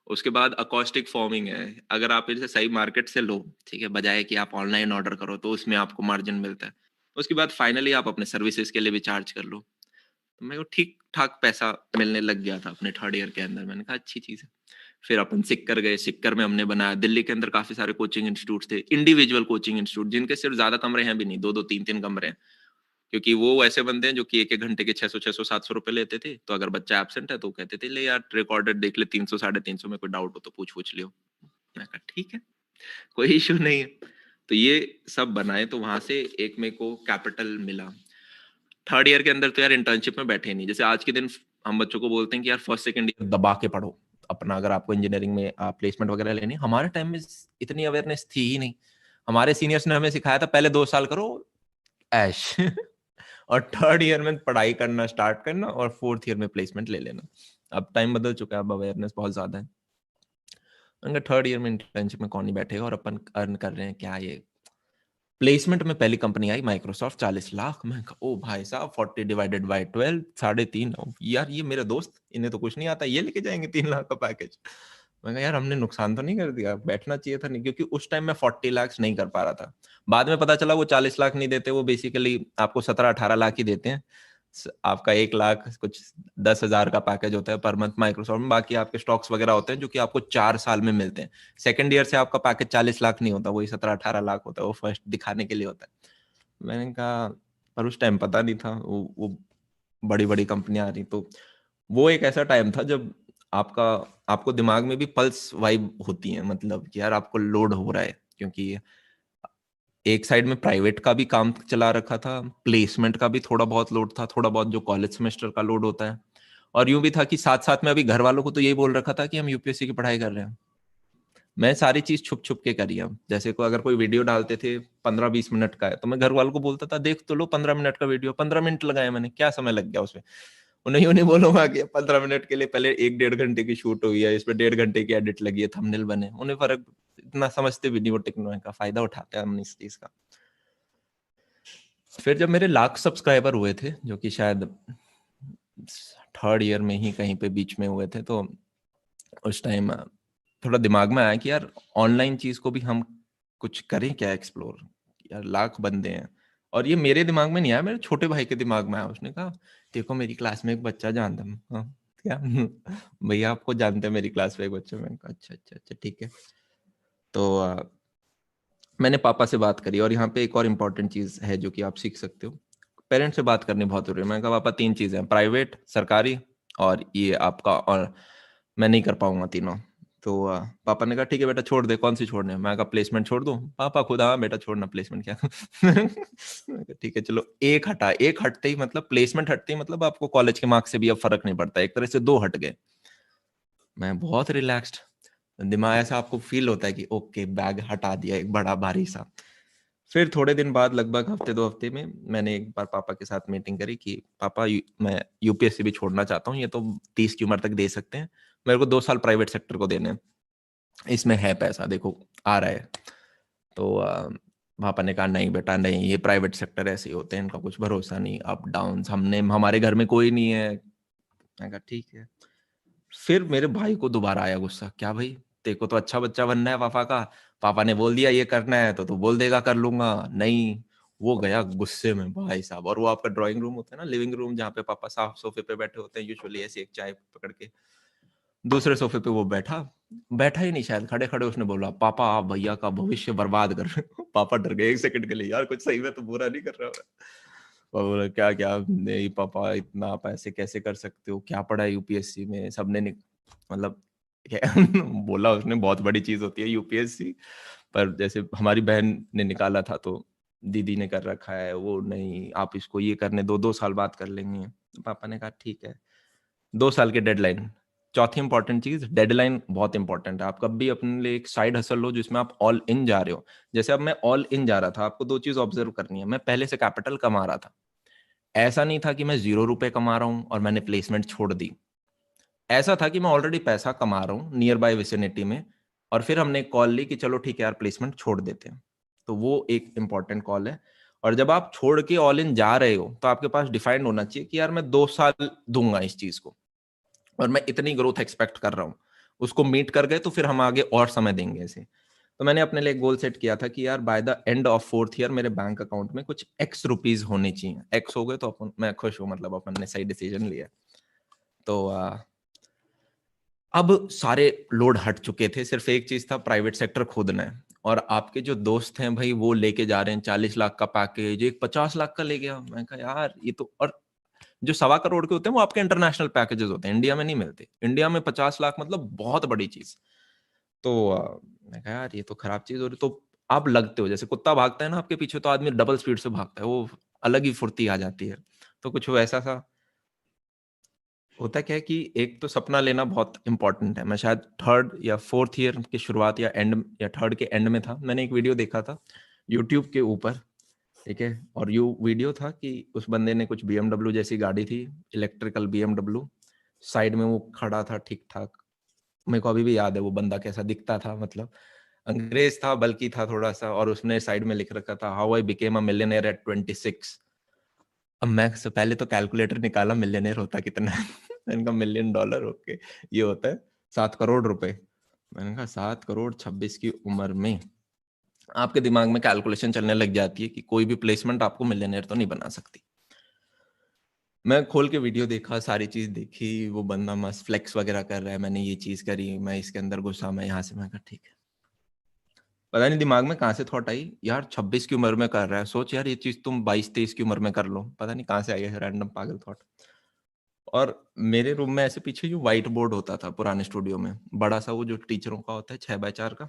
उसके बाद अकॉस्टिक फॉर्मिंग है, अगर आप इसे सही मार्केट से लो, ठीक है, बजाय कि आप ऑनलाइन ऑर्डर करो, तो उसमें आपको मार्जिन मिलता है। उसके बाद फाइनली आप अपने सर्विसेज के लिए भी चार्ज कर लो। तो मेरे को ठीक ठाक पैसा मिलने लग गया था अपने थर्ड ईयर के अंदर। मैंने कहा अच्छी चीज है। फिर अपन सिक्कर गए, सिक्कर में हमने बनाया। दिल्ली के अंदर काफी सारे कोचिंग इंस्टीट्यूट थे, इंडिविजुअल कोचिंग इंस्टीट्यूट, जिनके सिर्फ ज्यादा कमरे हैं भी नहीं, दो दो तीन तीन कमरे हैं, क्योंकि वो ऐसे बंदे हैं जो कि एक एक घंटे के 600 600 700 रुपए लेते थे। तो अगर बच्चा एबसेंट है तो कहते थे ले यार रिकॉर्डेड देख ले, 300 350 में कोई डाउट हो तो पूछ पूछ लियो। मैं कहा ठीक है, कोई इशू नहीं है। तो ये सब बनाए, तो वहां से एक मेरे को कैपिटल मिला। थर्ड ईयर के अंदर तो यार इंटर्नशिप में बैठे नहीं, जैसे आज के दिन हम बच्चों को बोलते हैं कि यार फर्स्ट सेकंड ईयर दबा के पढ़ो अपना, अगर आपको इंजीनियरिंग में प्लेसमेंट वगैरह लेनी। हमारे टाइम में इतनी अवेयरनेस थी ही नहीं। हमारे सीनियर्स ने हमें सिखाया था पहले 2 साल करो ऐश और थर्ड ईयर में पढ़ाई करना स्टार्ट करना, और फोर्थ ईयर में प्लेसमेंट ले लेना। अब टाइम बदल चुका है, अब अवेयरनेस बहुत ज्यादा है। उनका थर्ड ईयर में इंटर्नशिप में कौन नहीं बैठेगा, और अपन अर्न कर रहे हैं क्या ये। प्लेसमेंट में पहली कंपनी आई माइक्रोसॉफ्ट, 40 लाख। मैं कहा, ओ भाई साहब 40 डिवाइडेड बाय 12, 3.5। यार ये मेरे दोस्त, इन्हें तो कुछ नहीं आता, ये लेके जाएंगे 3 लाख का पैकेज। मैं कहा यार हमने नुकसान तो नहीं कर दिया, बैठना चाहिए था। नहीं, क्योंकि उस टाइम में 40 लाख नहीं कर पा रहा था। बाद में पता चला वो 40 लाख नहीं देते, वो बेसिकली आपको 17-18 लाख ही देते हैं। आपका 1 लाख कुछ 10,000 का पैकेज होता है पर मंथ माइक्रोसॉफ्ट में। बाकी आपके स्टॉक्स वगैरह होते हैं जो कि आपको 4 साल में मिलते हैं। सेकंड ईयर से आपका पैकेज 40 लाख नहीं होता, वही 17-18 लाख होता है, वो फर्स्ट दिखाने के लिए होता है। मैंने कहा पर उस टाइम पता नहीं था, वो बड़ी बड़ी कंपनियां आ रही। तो वो एक ऐसा टाइम था जब आपका आपको दिमाग में भी पल्स वाइब होती है, मतलब कि यार आपको लोड हो रहा है, क्योंकि एक साइड में प्राइवेट का भी काम चला रखा था, प्लेसमेंट का भी थोड़ा बहुत लोड था, थोड़ा बहुत जो कॉलेज सेमेस्टर का लोड होता है। और यूं भी था कि साथ साथ में अभी घर वालों को तो यही बोल रखा था कि हम यूपीएससी की पढ़ाई कर रहे हैं। मैं सारी चीज छुप छुप के करी। अब जैसे को अगर कोई वीडियो डालते थे 15-20 मिनट का है, तो मैं घर वालों को बोलता था देख तो लो 15 मिनट का वीडियो, 15 मिनट लगाए मैंने, क्या समय लग गया उसमें। उन्हें उन्हें बोलूंगा कि 15 मिनट के लिए पहले 1-1.5 घंटे की शूट हुई है, इसमें 1.5 घंटे की एडिट लगी है, थंबनेल बने। उन्हें फर्क इतना समझते भी नहीं, वो टेक्नोलॉजी का फायदा उठाते हैं हम इस चीज का। फिर जब मेरे लाख सब्सक्राइबर हुए थे, जो कि शायद थर्ड ईयर में ही कहीं पे बीच में हुए थे, तो उस टाइम थोड़ा दिमाग में आया कि यार ऑनलाइन चीज को भी हम कुछ करें क्या एक्सप्लोर। यार लाख बंदे हैं। और ये मेरे दिमाग में नहीं आया, मेरे छोटे भाई के दिमाग में आया। उसने कहा देखो मेरी क्लास में एक बच्चा जानता है। हाँ, क्या भैया आपको जानते हैं मेरी क्लास में एक बच्चा। मैंने कहा अच्छा अच्छा अच्छा ठीक है। तो मैंने पापा से बात करी। और यहाँ पे एक और इम्पोर्टेंट चीज है जो कि आप सीख सकते हो, पेरेंट्स से बात करनी बहुत जरूरी है। मैंने कहा पापा 3 चीजें हैं, प्राइवेट, सरकारी और ये आपका, और मैं नहीं कर पाऊंगा तीनों। तो पापा ने कहा ठीक है बेटा छोड़ दे, कौन सी छोड़ने। मैं कहा प्लेसमेंट छोड़ दूं। पापा खुद हाँ बेटा छोड़ना प्लेसमेंट क्या। मैंने कहा, ठीक है चलो एक हटा, एक हटते ही मतलब प्लेसमेंट हटते ही मतलब आपको कॉलेज के मार्क्स से भी अब फर्क नहीं पड़ता, एक तरह से 2 हट गए। मैं बहुत रिलैक्स्ड, दिमाग ऐसा आपको फील होता है कि ओके बैग हटा दिया एक बड़ा भारी सा। फिर थोड़े दिन बाद लगभग हफ्ते 2 हफ्ते में मैंने एक बार पापा के साथ मीटिंग करी कि पापा मैं यूपीएससी भी छोड़ना चाहता हूँ, ये तो 30 की उम्र तक दे सकते हैं, मेरे को 2 साल प्राइवेट सेक्टर को देने हैं, इसमें है पैसा देखो आ रहा है। तो पापा ने कहा नहीं बेटा नहीं, ये प्राइवेट सेक्टर ऐसे ही होते हैं, इनका कुछ भरोसा नहीं, अप डाउन, हमने हमारे घर में कोई नहीं है। मैं कहा ठीक है। फिर मेरे भाई को दोबारा आया गुस्सा, क्या भाई तेरे को तो अच्छा बच्चा बनना है पापा का, पापा ने बोल दिया ये करना है तो तू बोल देगा कर लूंगा। नहीं, वो गया गुस्से में भाई साहब। और वो आपका ड्राइंग रूम होता है ना, लिविंग रूम, जहाँ पे पापा साफ सोफे पे बैठे होते हैं यूजुअली, ऐसे एक चाय पकड़ के, दूसरे सोफे पे वो बैठा, बैठा ही नहीं शायद, खड़े खड़े उसने बोला पापा आप भैया का भविष्य बर्बाद कर रहे हो। पापा डर गए 1 सेकंड के लिए, यार कुछ सही में तो बुरा नहीं कर रहा हो। और बोला क्या क्या, नहीं पापा इतना आप ऐसे कैसे कर सकते हो, क्या पढ़ा है यूपीएससी में, सबने मतलब बोला उसने बहुत बड़ी चीज होती है यूपीएससी, पर जैसे हमारी बहन ने निकाला था तो दीदी ने कर रखा है, वो नहीं आप इसको ये करने दो, 2 साल बाद कर लेंगे। पापा ने कहा ठीक है, 2 साल की डेडलाइन। चौथी इंपॉर्टेंट चीज, डेडलाइन बहुत इंपॉर्टेंट है। आप कभी भी अपने लिए एक साइड हसल लो जिसमें आप ऑल इन जा रहे हो। जैसे अब मैं ऑल इन जा रहा था, आपको 2 चीज ऑब्जर्व करनी है। मैं पहले से कैपिटल कमा रहा था, ऐसा नहीं था कि मैं 0 रुपए कमा रहा हूं और मैंने प्लेसमेंट छोड़ दी। ऐसा था कि मैं ऑलरेडी पैसा कमा रहा हूँ नियर बाय विसिनिटी में, और फिर हमने कॉल ली कि चलो ठीक है यार प्लेसमेंट छोड़ देते हैं। तो वो एक इम्पॉर्टेंट कॉल है। और जब आप छोड़ के ऑल इन जा रहे हो तो आपके पास डिफाइंड होना चाहिए कि यार मैं 2 साल दूंगा इस चीज को, और मैं इतनी ग्रोथ एक्सपेक्ट कर रहा हूँ। उसको मीट कर गए तो फिर हम आगे और समय देंगे ऐसे। तो मैंने अपने लिए एक गोल सेट किया था कि यार by the end of 4th year मेरे बैंक अकाउंट में कुछ एक्स रुपीज होने चाहिए। एक्स हो गए तो अपन, मैं खुश हूँ, मतलब अपन ने सही डिसीजन लिया। तो अब सारे लोड हट चुके थे, सिर्फ एक चीज था, प्राइवेट सेक्टर खोदना है। और आपके जो दोस्त हैं भाई वो लेके जा रहे हैं 40 लाख का पैकेज, एक 50 लाख का ले गया। मैं कहा यार ये तो, और जो 1.25 करोड़ के होते हैं वो आपके इंटरनेशनल पैकेजेस होते हैं, इंडिया में नहीं मिलते। इंडिया में 50 लाख मतलब बहुत बड़ी चीज। तो मैं कहा यार ये तो खराब चीज हो रही। तो आप लगते हो जैसे कुत्ता भागता है ना आपके पीछे, तो आदमी डबल स्पीड से भागता है, वो अलग ही फुर्ती आ जाती है। तो कुछ वैसा सा होता क्या है कि एक तो सपना लेना बहुत इंपॉर्टेंट है। मैं शायद 3rd या 4th ईयर की शुरुआत या एंड, या 3rd के एंड में था, मैंने एक वीडियो देखा था यूट्यूब के ऊपर, ठीक है। और यू वीडियो था कि उस बंदे ने कुछ BMW जैसी गाड़ी थी, इलेक्ट्रिकल BMW, साइड में वो खड़ा था ठीक ठाक। मेरे को अभी भी याद है वो बंदा कैसा दिखता था, मतलब अंग्रेज था, बल्कि था थोड़ा सा। और उसने साइड में लिख रखा था how I became a millionaire at 26। अब मैं से पहले तो कैलकुलेटर निकाला मिलियनेयर होता कितना है। मैंने कहा $1 million, ओके, ये होता है 7 करोड़ रुपए। मैंने कहा 7 करोड़ 26 की उम्र में। आपके दिमाग में कैलकुलेशन चलने लग जाती है कि कोई भी प्लेसमेंट आपको मिलियनेयर तो नहीं बना सकती। मैं खोल के वीडियो देखा, सारी चीज देखी, वो बंदा मस्त फ्लेक्स वगैरह कर रहा है, मैंने ये चीज करी, मैं इसके अंदर घुसा, मैं यहाँ से। मैं कहा ठीक है। पता नहीं दिमाग में कहाँ से थॉट आई, यार 26 की उम्र में कर रहा है, सोच यार ये चीज तुम 22-23 की उम्र में कर लो। पता नहीं कहाँ से आई है रैंडम पागल थॉट। और मेरे रूम में ऐसे पीछे जो व्हाइट बोर्ड होता था पुराने स्टूडियो में, बड़ा सा, वो जो टीचरों का होता है 6x4 का,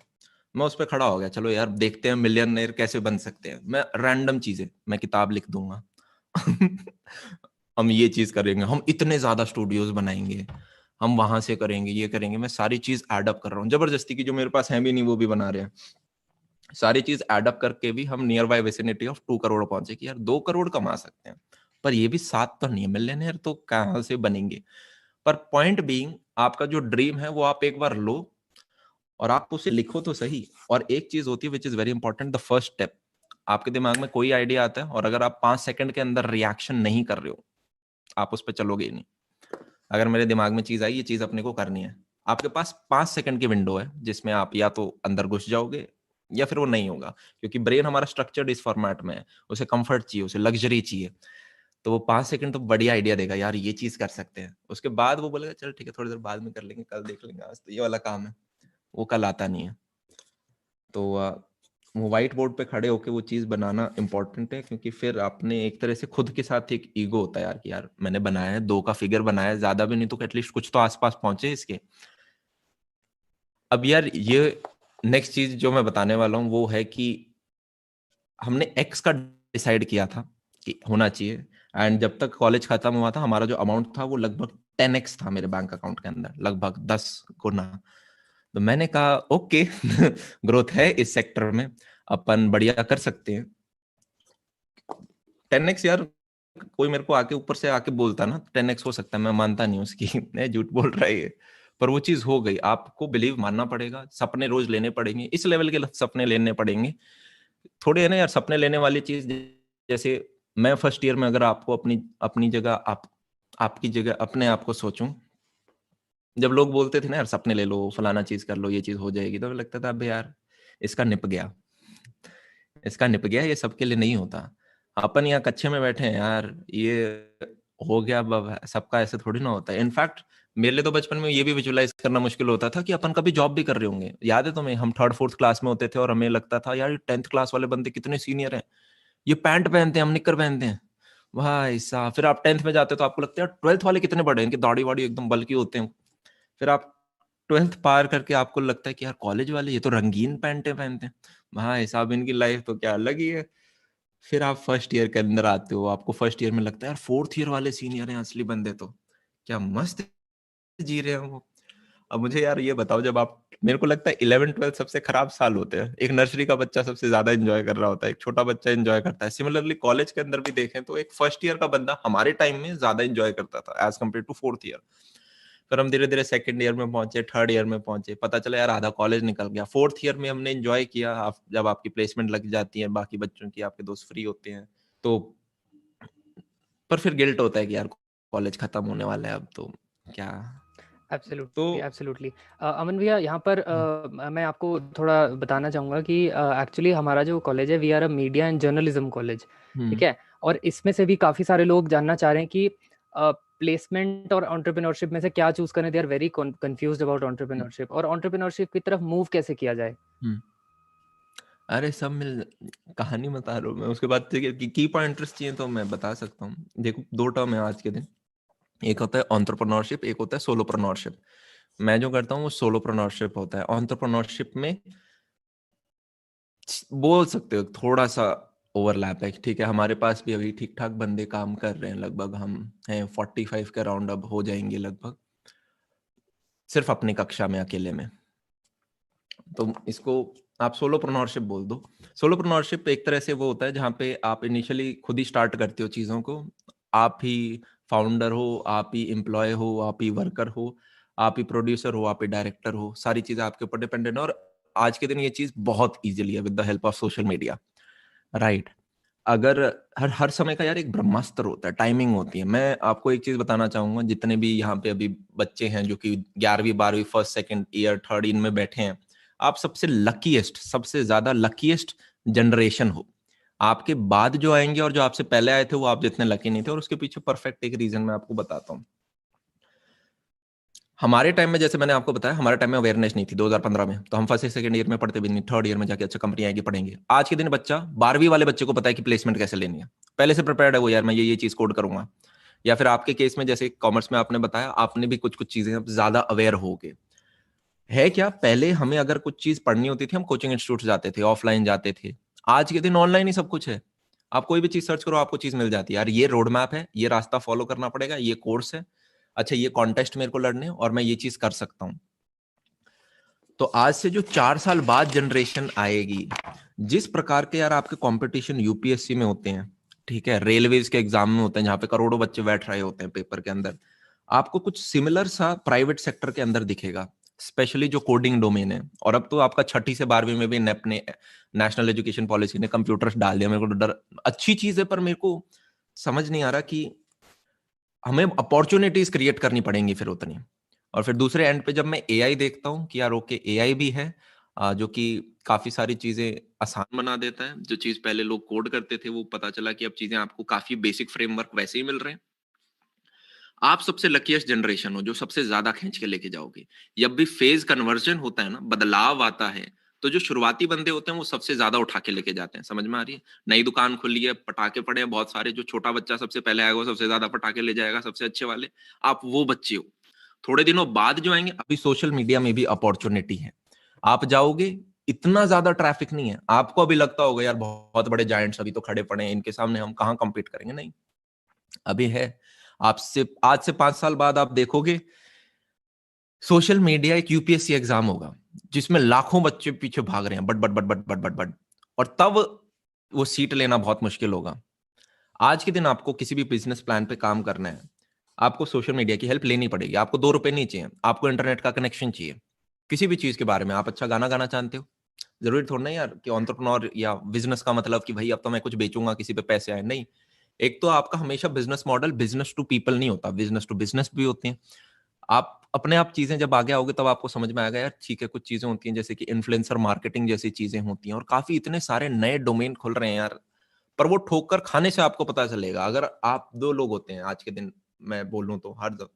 मैं उस पर खड़ा हो गया, चलो यार देखते हैं मिलियनेयर कैसे बन सकते हैं। मैं रैंडम चीजें, मैं किताब लिख दूंगा। हम ये चीज करेंगे, हम इतने ज्यादा स्टूडियोज बनाएंगे, हम वहां से करेंगे, ये करेंगे। मैं सारी चीज एडअप कर रहा हूँ जबरदस्ती की, जो मेरे पास है भी नहीं वो भी बना रहे हैं। सारी चीज एडअप करके भी हम near by vicinity of 2 crore पहुंचे कि यार 2 करोड़ कमा सकते हैं। पर ये भी 7 तो नहीं है, मिलियनेयर तो कहां से बनेंगे। पर पॉइंट बीइंग, आपका जो ड्रीम है वो आप एक बार लो और आप उसे लिखो तो सही। और एक चीज होती है which is very important, the first step. आपके दिमाग में कोई आइडिया आता है और अगर आप 5 सेकंड के अंदर रिएक्शन नहीं कर रहे हो, आप उस पर चलोगे ही नहीं। अगर मेरे दिमाग में चीज आई, ये चीज अपने को करनी है, आपके पास 5 सेकंड की विंडो है जिसमें आप या तो अंदर घुस जाओगे या फिर वो नहीं होगा। क्योंकि ब्रेन हमारा स्ट्रक्चर्ड इस फॉर्मेट में है, उसे कंफर्ट चाहिए, उसे लग्जरी चाहिए। तो वो 5 सेकंड तो बढ़िया आइडिया देगा, यार ये चीज कर सकते हैं। उसके बाद वो बोलेगा चल ठीक है थोड़ी देर बाद में कर लेंगे, कल देख लेंगे, आज तो ये वाला काम है। वो कल आता नहीं है। तो वो व्हाइट बोर्ड पे खड़े होके वो चीज बनाना इंपॉर्टेंट है, क्योंकि फिर आपने एक तरह से खुद के साथ एक ईगो होता है यार कि यार मैंने बनाया है, 2 का फिगर बनाया है, ज्यादा भी नहीं तो एटलीस्ट कुछ तो आसपास पहुंचे इसके। अब यार ये नेक्स्ट चीज जो मैं बताने वाला हूँ वो है कि हमने एक्स का डिसाइड किया था कि होना चाहिए। एंड जब तक कॉलेज खत्म हुआ था हमारा जो अमाउंट था वो लगभग 10x था मेरे बैंक अकाउंट के अंदर, लगभग 10 गुना। तो मैंने कहा ओके, ग्रोथ है इस सेक्टर में, अपन बढ़िया कर सकते हैं। 10x यार, कोई मेरे को आके ऊपर से आके बोलता ना 10x हो सकता है, मैं मानता नहीं उसकी। नहीं, झूठ बोल रहा है ये। पर वो चीज हो गई, आपको बिलीव मानना पड़ेगा, सपने रोज लेने पड़ेंगे, इस लेवल के सपने लेने पड़ेंगे। थोड़े है ना यार सपने लेने वाली चीज। जैसे मैं फर्स्ट ईयर में अगर आपको अपनी अपनी जगह, आपकी जगह अपने आप को सोचूं, जब लोग बोलते थे ना यार सपने ले लो, फलाना चीज कर लो, ये चीज हो जाएगी, तो लगता था अबे यार इसका निप गया, इसका निप गया, ये सबके लिए नहीं होता। अपन यहाँ कच्चे में बैठे हैं यार, ये हो गया, अब सबका ऐसे थोड़ी ना होता है। इनफैक्ट मेरे लिए तो बचपन में ये भी विजुलाइज करना मुश्किल होता था कि अपन कभी जॉब भी कर रहे होंगे। याद है तुम्हें, हम 3rd 4th क्लास में होते थे और हमें लगता था यार 10th क्लास वाले बंदे कितने सीनियर हैं, ये पैंट पहनते हैं, हम निक्कर पहनते हैं। भाई साहब, फिर आप 10th में जाते तो आपको लगता है 12th वाले कितने बड़े हैं, इनकी दाढ़ी वाड़ी एकदम बल्कि होते हैं। फिर आप 12th पार करके आपको लगता है कि यार कॉलेज वाले ये तो रंगीन पैंटे पहनते हैं, भाई साहब इनकी लाइफ तो क्या अलग ही है। फिर आप फर्स्ट ईयर के अंदर आते हो, आपको फर्स्ट ईयर में लगता है यार 4th ईयर वाले सीनियर हैं असली बंदे, तो क्या मस्त जी रहे हैं वो। अब मुझे यार ये बताओ, जब आप, मेरे को लगता है 11th 12th सबसे खराब साल होते हैं। एक नर्सरी का बच्चा सबसे ज्यादा एंजॉय कर रहा होता है, एक छोटा बच्चा एंजॉय करता है। सिमिलरली कॉलेज के अंदर भी देखें तो एक फर्स्ट ईयर का बंदा हमारे टाइम में ज्यादा एंजॉय करता था as compare to 4th year. फिर हम धीरे धीरे सेकंड ईयर में पहुंचे, थर्ड ईयर में पहुंचे, पता चला यार आधा कॉलेज निकल गया। फोर्थ ईयर में हमने एंजॉय किया, जब आपकी प्लेसमेंट लग जाती है, बाकी बच्चों की, आपके दोस्त फ्री होते हैं तो, पर फिर गिल्ट होता है कि यार कॉलेज खत्म होने वाला है अब तो क्या। तो एब्सोल्युटली, एब्सोल्युटली। अमन भैया, यहाँ पर मैं आपको थोड़ा बताना चाहूँगा कि एक्चुअली हमारा जो कॉलेज है, we are a media and journalism college, ठीक है? और इसमें से भी काफ़ी सारे लोग जानना चाह रहे हैं कि प्लेसमेंट और एंटरप्रेन्योरशिप में से क्या चूज़ करें। They are very confused about entrepreneurship, और एंटरप्रेन्योरशिप की तरफ मूव कैसे किया जाए? अरे सब मिल, कहानी बता रहा हूँ मैं, उसके बाद की पॉइंटर्स चाहिए तो मैं बता सकता हूँ। देखो, दो टर्म है आज के दिन, एक होता है एंटरप्रेन्योरशिप, एक होता है सोलोप्रेन्योरशिप। मैं जो करता हूँ वो सोलोप्रेन्योरशिप होता है। एंटरप्रेन्योरशिप में बोल सकते हो थोड़ा सा ओवरलैप है, ठीक है। हमारे पास भी अभी ठीक ठाक बंदे काम कर रहे हैं, लगभग हम हैं 45 के राउंड अब हो जाएंगे लगभग, सिर्फ अपनी कक्षा में अकेले में। तो इसको आप सोलोप्रेन्योरशिप बोल दो। सोलोप्रेन्योरशिप एक तरह से वो होता है जहाँ पे आप इनिशियली खुद ही स्टार्ट करते हो चीज़ों को, आप ही फाउंडर हो, आप ही एम्प्लॉय हो, आप ही वर्कर हो, आप ही प्रोड्यूसर हो, आप ही डायरेक्टर हो, सारी चीज़ें आपके ऊपर डिपेंडेंट है। और आज के दिन ये चीज़ बहुत ईजिली है with the help of social media, right. अगर हर हर समय का यार एक ब्रह्मास्त्र होता है, टाइमिंग होती है। मैं आपको एक चीज बताना चाहूंगा, जितने भी यहाँ पे अभी बच्चे हैं जो कि 11वीं 12वीं first second year third in में बैठे हैं, आप सबसे लकीएस्ट, सबसे ज्यादा लकीएस्ट जनरेशन हो। आपके बाद जो आएंगे और जो आपसे पहले आए थे वो आप जितने लकी नहीं थे, और उसके पीछे परफेक्ट एक रीजन मैं आपको बताता हूँ। हमारे टाइम में, जैसे मैंने आपको बताया, हमारे टाइम में अवेयरनेस नहीं थी 2015 में, तो हम फर्स्ट सेकंड ईयर में पढ़ते भी नहीं, थर्ड ईयर में जाके अच्छा कंपनी आएगी पढ़ेंगे। आज के दिन बच्चा 12वीं वाले बच्चे को पता है कि प्लेसमेंट कैसे लेनी है, पहले से प्रिपेयर्ड है वो, यार मैं ये चीज कोड करूंगा। या फिर आपके केस में जैसे कॉमर्स में आपने बताया, आपने भी कुछ कुछ चीजें अब ज्यादा अवेयर हो गए। है क्या, पहले हमें अगर कुछ चीज पढ़नी होती थी हम कोचिंग इंस्टीट्यूट जाते थे, ऑफलाइन जाते थे। आज के दिन ऑनलाइन ही सब कुछ है, आप कोई भी चीज सर्च करो आपको चीज मिल जाती है। यार ये रोड मैप है, ये रास्ता फॉलो करना पड़ेगा, ये कोर्स है, अच्छा ये कॉन्टेस्ट मेरे को लड़ने हैं और मैं ये चीज कर सकता हूँ। तो आज से जो 4 साल बाद जनरेशन आएगी, जिस प्रकार के यार आपके कंपटीशन यूपीएससी में होते हैं, ठीक है, रेलवेज के एग्जाम में होते हैं जहां पे करोड़ों बच्चे बैठ रहे होते हैं पेपर के अंदर, आपको कुछ सिमिलर सा प्राइवेट सेक्टर के अंदर दिखेगा, स्पेशली जो कोडिंग डोमेन है। और अब तो आपका 6ठी से 12वीं में भी नेप ने, नेशनल एजुकेशन पॉलिसी ने कंप्यूटर्स डाल दिया। मेरे को डर, अच्छी चीज है, पर मेरे को समझ नहीं आ रहा कि हमें अपॉर्चुनिटीज क्रिएट करनी पड़ेंगी फिर उतनी। और फिर दूसरे एंड पे जब मैं एआई देखता हूँ कि यार ओके एआई भी है, जो कि काफी सारी चीजें आसान बना देता है। जो चीज पहले लोग कोड करते थे, वो पता चला कि अब चीजें आपको काफी बेसिक फ्रेमवर्क वैसे ही मिल रहे हैं। आप सबसे लकीएस्ट जनरेशन हो जो सबसे ज्यादा खींच के लेके जाओगे। जब भी फेज कन्वर्जन होता है ना, बदलाव आता है, तो जो शुरुआती बंदे होते हैं वो सबसे ज्यादा उठा के लेके जाते हैं। समझ में आ रही है? नई दुकान खुली है, पटाखे पड़े हैं बहुत सारे, जो छोटा बच्चा सबसे पहले आएगा वो सबसे ज्यादा पटाखे ले जाएगा, सबसे अच्छे वाले। आप वो बच्चे हो। थोड़े दिनों बाद जो आएंगे, अभी सोशल मीडिया में भी अपॉर्चुनिटी है। आप जाओगे, इतना ज्यादा ट्रैफिक नहीं है, आपको अभी लगता होगा यार बहुत बड़े जायंट्स अभी तो खड़े पड़े हैं, इनके सामने हम कहाँ कम्पीट करेंगे। नहीं, अभी है। आपसे आज से 5 साल बाद आप देखोगे सोशल मीडिया एक यूपीएससी एग्जाम होगा जिसमें लाखों बच्चे पीछे भाग रहे हैं, but but but but but but but, और तब वो सीट लेना बहुत मुश्किल होगा। आज के दिन आपको किसी भी बिजनेस प्लान पे काम करना है, आपको सोशल मीडिया की हेल्प लेनी पड़ेगी। आपको 2 रुपए नहीं चाहिए, आपको इंटरनेट का कनेक्शन चाहिए। किसी भी चीज के बारे में, आप अच्छा गाना गाना चाहते हो, जरूरी थोड़ा नहीं यार कि एंटरप्रेन्योर या बिजनेस का मतलब कि भाई अब तो मैं कुछ बेचूंगा किसी पे पैसे आए, नहीं। एक तो आपका हमेशा business model business to people नहीं होता, बिजनेस टू बिजनेस भी होती है। आप अपने आप चीजें जब आगे आओगे तब आपको समझ में आएगा यार ठीक है, कुछ चीजें होती हैं जैसे कि इन्फ्लुएंसर मार्केटिंग जैसी चीजें होती हैं, और काफी इतने सारे नए डोमेन खुल रहे हैं यार। पर वो ठोकर खाने से आपको पता चलेगा। अगर आप दो लोग होते हैं आज के दिन, मैं बोलूं तो हर दो,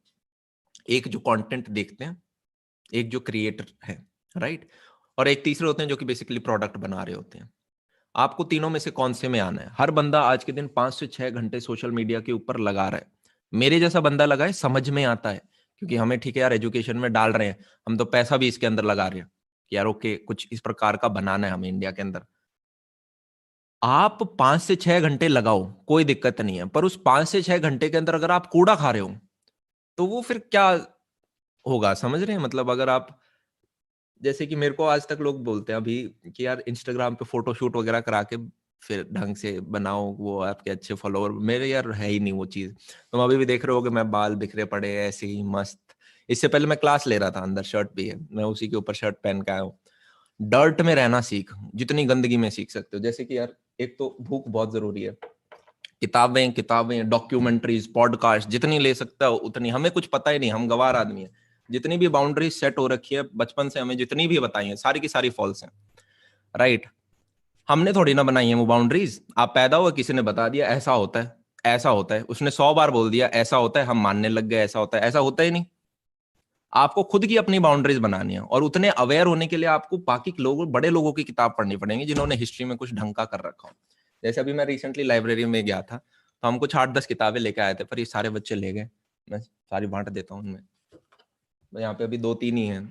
एक जो कंटेंट देखते हैं, एक जो क्रिएटर है, राइट, और एक तीसरे होते हैं जो कि बेसिकली प्रोडक्ट बना रहे होते हैं। आपको तीनों में से कौन से में आना है? हर बंदा आज के दिन 5 से 6 घंटे सोशल मीडिया के ऊपर लगा रहा है। मेरे जैसा बंदा लगाए, समझ में आता है, क्योंकि हमें ठीक है यार एजुकेशन में डाल रहे हैं, हम तो पैसा भी इसके अंदर लगा रहे हैं कि यार ओके कुछ इस प्रकार का बनाना है हमें इंडिया के अंदर। आप 5 से 6 घंटे लगाओ, कोई दिक्कत नहीं है, पर उस 5 से 6 घंटे के अंदर अगर आप कूड़ा खा रहे हो तो वो फिर क्या होगा? समझ रहे हैं? मतलब अगर आप, जैसे कि मेरे को आज तक लोग बोलते हैं अभी कि यार इंस्टाग्राम पे फोटो शूट वगैरह करा के फिर ढंग से बनाओ, वो आपके अच्छे फॉलोवर, मेरे यार है ही नहीं वो चीज। तुम अभी भी देख रहे हो कि मैं बाल बिखरे पड़े हैं ऐसे ही मस्त, इससे पहले मैं क्लास ले रहा था, अंदर शर्ट भी है, मैं उसी के ऊपर शर्ट पहन के आया हूँ। डर्ट में रहना सीख, जितनी गंदगी में सीख सकते हो। जैसे कि यार एक तो भूख बहुत जरूरी है, किताबें डॉक्यूमेंट्रीज पॉडकास्ट जितनी ले सकता हो उतनी। हमें कुछ पता ही नहीं, हम गवार आदमी है। जितनी भी बाउंड्रीज सेट हो रखी है बचपन से, हमें जितनी भी बताई है सारी की सारी फॉल्स हैं, राइट। हमने थोड़ी ना बनाई है वो बाउंड्रीज। आप पैदा हुए, किसी ने बता दिया ऐसा होता है, ऐसा होता है, उसने 100 बार बोल दिया ऐसा होता है, हम मानने लग गए ऐसा होता है। ऐसा होता ही नहीं। आपको खुद की अपनी बाउंड्रीज बनानी है, और उतने अवेयर होने के लिए आपको बाकी लोगों, बड़े लोगों की किताब पढ़नी पड़ेगी जिन्होंने हिस्ट्री में कुछ ढंग का कर रखा हो। जैसे अभी मैं रिसेंटली लाइब्रेरी में गया था, तो हम कुछ 8-10 किताबें लेके आए थे, पर ये सारे बच्चे ले गए। मैं सारी बांट देता हूँ उनमें, यहाँ पे अभी 2-3 ही हैं।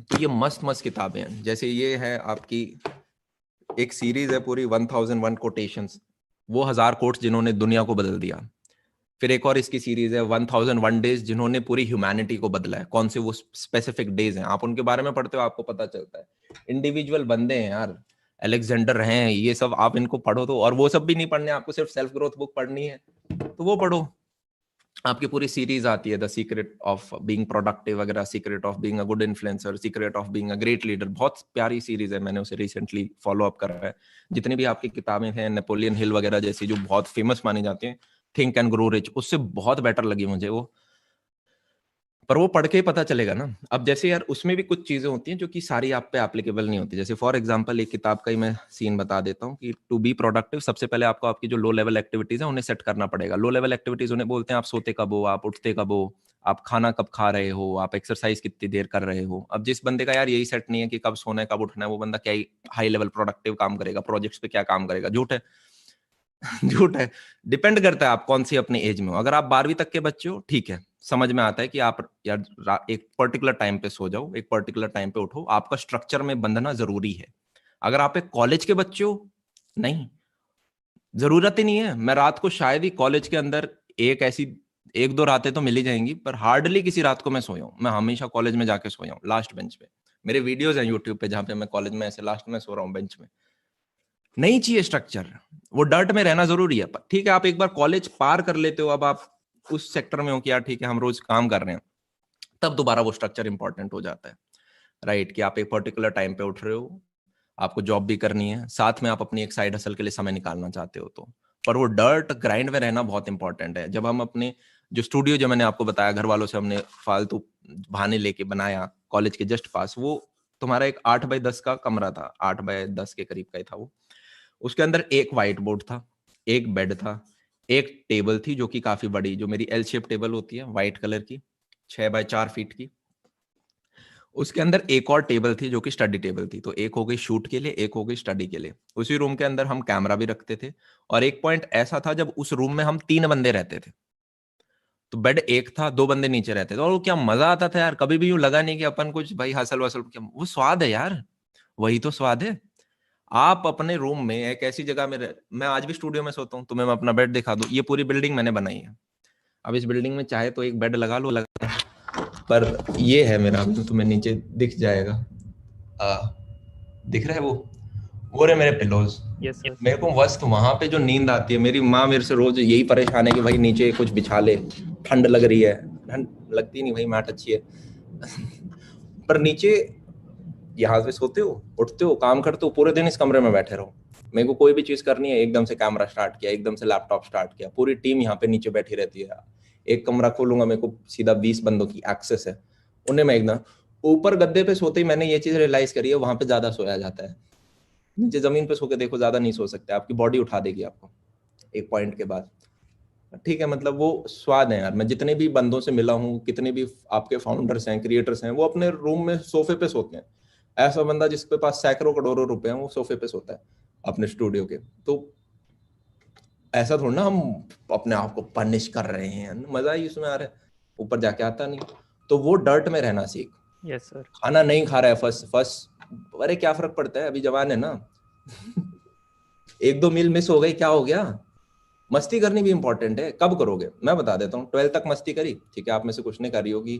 तो ये मस्त मस्त किताबें हैं। जैसे ये है आपकी एक सीरीज है पूरी 1001 कोटेशंस, वो 1000 कोट्स जिन्होंने दुनिया को बदल दिया। फिर एक और इसकी सीरीज है 1001 डेज, जिन्होंने पूरी ह्यूमैनिटी को बदला है। कौन से वो स्पेसिफिक डेज हैं, आप उनके बारे में पढ़ते हो आपको पता चलता है। इंडिविजुअल बंदे हैं यार, अलेक्जेंडर हैं, ये सब आप इनको पढ़ो तो। और वो सब भी नहीं पढ़ने, आपको सिर्फ सेल्फ ग्रोथ बुक पढ़नी है तो वो पढ़ो। आपकी पूरी सीरीज आती है, the secret of being productive वगैरह, secret of being a good influencer, secret of being a great leader. बहुत प्यारी सीरीज है, मैंने उसे रिसेंटली फॉलो अप करा है। जितनी भी आपकी किताबें हैं, नेपोलियन हिल वगैरह जैसी जो बहुत फेमस मानी जाती हैं, थिंक एंड ग्रो रिच, उससे बहुत बेटर लगी मुझे वो। पर वो पढ़ के ही पता चलेगा ना। अब जैसे यार उसमें भी कुछ चीजें होती हैं जो कि सारी आप पे एप्लीकेबल नहीं होती। जैसे फॉर एग्जांपल एक किताब का ही मैं सीन बता देता हूँ कि टू बी प्रोडक्टिव, सबसे पहले आपको आपकी जो लो लेवल एक्टिविटीज है उन्हें सेट करना पड़ेगा। लो लेवल एक्टिविटीज उन्हें बोलते हैं आप सोते कब हो, आप उठते कब हो, आप खाना कब खा रहे हो, आप एक्सरसाइज कितनी देर कर रहे हो। अब जिस बंदे का यार यही सेट नहीं है कि कब सोना है कब उठना है, वो बंदा क्या ही हाई लेवल प्रोडक्टिव काम करेगा, प्रोजेक्ट्स पे क्या काम करेगा। झूठ है। झूठ है। डिपेंड करता है आप कौन सी अपनी एज में हो। अगर आप 12वीं तक के बच्चे हो, ठीक है, समझ में आता है कि आप यार एक पर्टिकुलर टाइम पे सो जाओ, एक पर्टिकुलर टाइम पे उठो, आपका स्ट्रक्चर में बंधना जरूरी है। अगर आप एक कॉलेज के बच्चे हो, नहीं, जरूरत ही नहीं है। मैं रात को शायद ही कॉलेज के अंदर एक ऐसी 1-2 रातें तो मिल ही जाएंगी, पर हार्डली किसी रात को मैं सोया हूं। मैं हमेशा कॉलेज में जाके सोया हूं, लास्ट बेंच पे। मेरे वीडियोस हैं यूट्यूब पे जहां पे मैं कॉलेज में ऐसे लास्ट में सो रहा हूँ बेंच में। नहीं चाहिए स्ट्रक्चर, वो डर्ट में रहना जरूरी है। ठीक है, आप एक बार कॉलेज पार कर लेते हो, अब आप उस सेक्टर में हो कि यार ठीक है हम रोज काम कर रहे हैं, तब दोबारा वो स्ट्रक्चर इंपॉर्टेंट हो जाता है, राइट। कि आप एक पर्टिकुलर टाइम पे उठ रहे हो, आपको जॉब भी करनी है, साथ में आप अपनी एक साइड हसल के लिए समय निकालना चाहते हो तो। पर वो डर्ट ग्राइंड में रहना बहुत इंपॉर्टेंट है। जब हम अपने जो स्टूडियो, जो मैंने आपको बताया घर वालों से हमने फालतू बहाने लेके बनाया कॉलेज के जस्ट पास, वो तुम्हारा एक 8x10 का कमरा था, 8x10 के करीब का ही था वो। उसके अंदर एक व्हाइट बोर्ड था, एक बेड था, एक टेबल थी जो कि काफी बड़ी, जो मेरी एल शेप टेबल होती है व्हाइट कलर की, 6x4 फीट की। उसके अंदर एक और टेबल थी जो कि स्टडी टेबल थी। तो एक हो गई शूट के लिए, एक हो गई स्टडी के लिए। उसी रूम के अंदर हम कैमरा भी रखते थे। और एक पॉइंट ऐसा था, जब उस रूम में हम 3 बंदे रहते थे, तो बेड एक था, 2 बंदे नीचे रहते थे, और वो क्या मजा आता था यार। कभी भी यूं लगा नहीं कि अपन कुछ भाई हसल वसल, क्या वो स्वाद है यार, वही तो स्वाद है। आप अपने रूम में एक ऐसी जगह में मैं आज भी स्टूडियो में सोता हूँ, तुम्हें मैं अपना बेड दिखा दूं, ये पूरी बिल्डिंग मैंने बनाई है। अब इस बिल्डिंग में चाहे तो एक बेड लगा लो, लगा, पर ये है मेरा, तो तुम्हें नीचे दिख जाएगा, दिख रहा है वो रहे मेरे पिलोज। Yes sir. मेरे को मस्त वहां पे जो नींद आती है, मेरी माँ मेरे से रोज यही परेशान है कि भाई नीचे कुछ बिछा ले, ठंड लग रही है। ठंड लगती नहीं भाई, मैट अच्छी है। पर नीचे यहाँ से सोते हो, उठते हो, काम करते हो, पूरे दिन इस कमरे में बैठे रहो। मेरे को कोई भी चीज करनी है, एकदम से कैमरा स्टार्ट किया, एकदम से लैपटॉप स्टार्ट किया, पूरी टीम यहाँ पे नीचे बैठी रहती है। एक कमरा खोलूंगा, मेरे को सीधा 20 बंदों की एक्सेस है, उन्हें मैं एकदम ऊपर गद्दे पे सोते ही मैंने ये चीज रियलाइज करी है, वहां पे ज्यादा सोया जाता है। नीचे जमीन पे सो के देखो, ज्यादा नहीं सो सकते, आपकी बॉडी उठा देगी आपको एक पॉइंट के बाद। ठीक है, मतलब वो स्वाद है यार। मैं जितने भी बंदों से मिला हूँ, कितने भी आपके फाउंडर्स हैं, क्रिएटर्स हैं, वो अपने रूम में सोफे पे सोते हैं। ऐसा बंदा जिसके पास सैकड़ों करोड़ों रुपए हैं, वो सोफे पे सोता है अपने स्टूडियो के। तो ऐसा थोड़ा ना हम अपने आप को पनिश कर रहे हैं, मजा ही उसमें आ रहा है, ऊपर जाके आता नहीं। तो वो डर्ट में रहना सीख। Yes sir. खाना नहीं खा रहा है फर्स्ट फर्स्ट, अरे क्या फर्क पड़ता है, अभी जवान है ना। 1-2 मील मिस हो गई, क्या हो गया। मस्ती करनी भी इंपॉर्टेंट है, कब करोगे मैं बता देता हूँ। 12th तक मस्ती करी, ठीक है, आप में से कुछ नहीं करी होगी,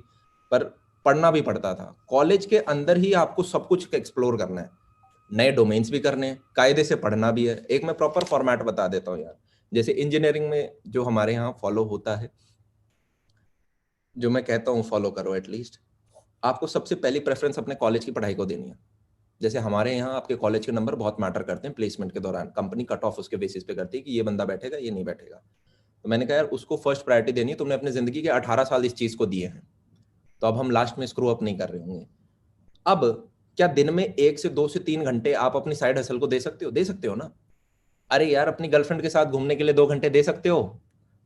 पर पढ़ना भी पड़ता था। कॉलेज के अंदर ही आपको सब कुछ एक्सप्लोर करना है, नए डोमेन्स भी करने हैं, कायदे से पढ़ना भी है। एक मैं प्रॉपर फॉर्मेट बता देता हूँ यार। जैसे इंजीनियरिंग में जो हमारे यहाँ फॉलो होता है, जो मैं कहता हूँ फॉलो करो एटलीस्ट। आपको सबसे पहली प्रेफरेंस अपने कॉलेज की पढ़ाई को देनी है। जैसे हमारे यहाँ आपके कॉलेज के नंबर बहुत मैटर करते हैं प्लेसमेंट के दौरान, कंपनी कट ऑफ उसके बेसिस पे करती है कि ये बंदा बैठेगा ये नहीं बैठेगा। तो मैंने कहा यार उसको फर्स्ट प्रायोरिटी देनी है, तुमने अपनी जिंदगी के 18 साल इस चीज को दिए हैं, तो अब हम लास्ट में स्क्रू अप नहीं कर रहे होंगे। अब क्या दिन में 1 से 2 से 3 घंटे आप अपनी साइड हसल को दे सकते हो? दे सकते हो ना। अरे यार अपनी गर्लफ्रेंड के साथ घूमने के लिए 2 घंटे दे सकते हो?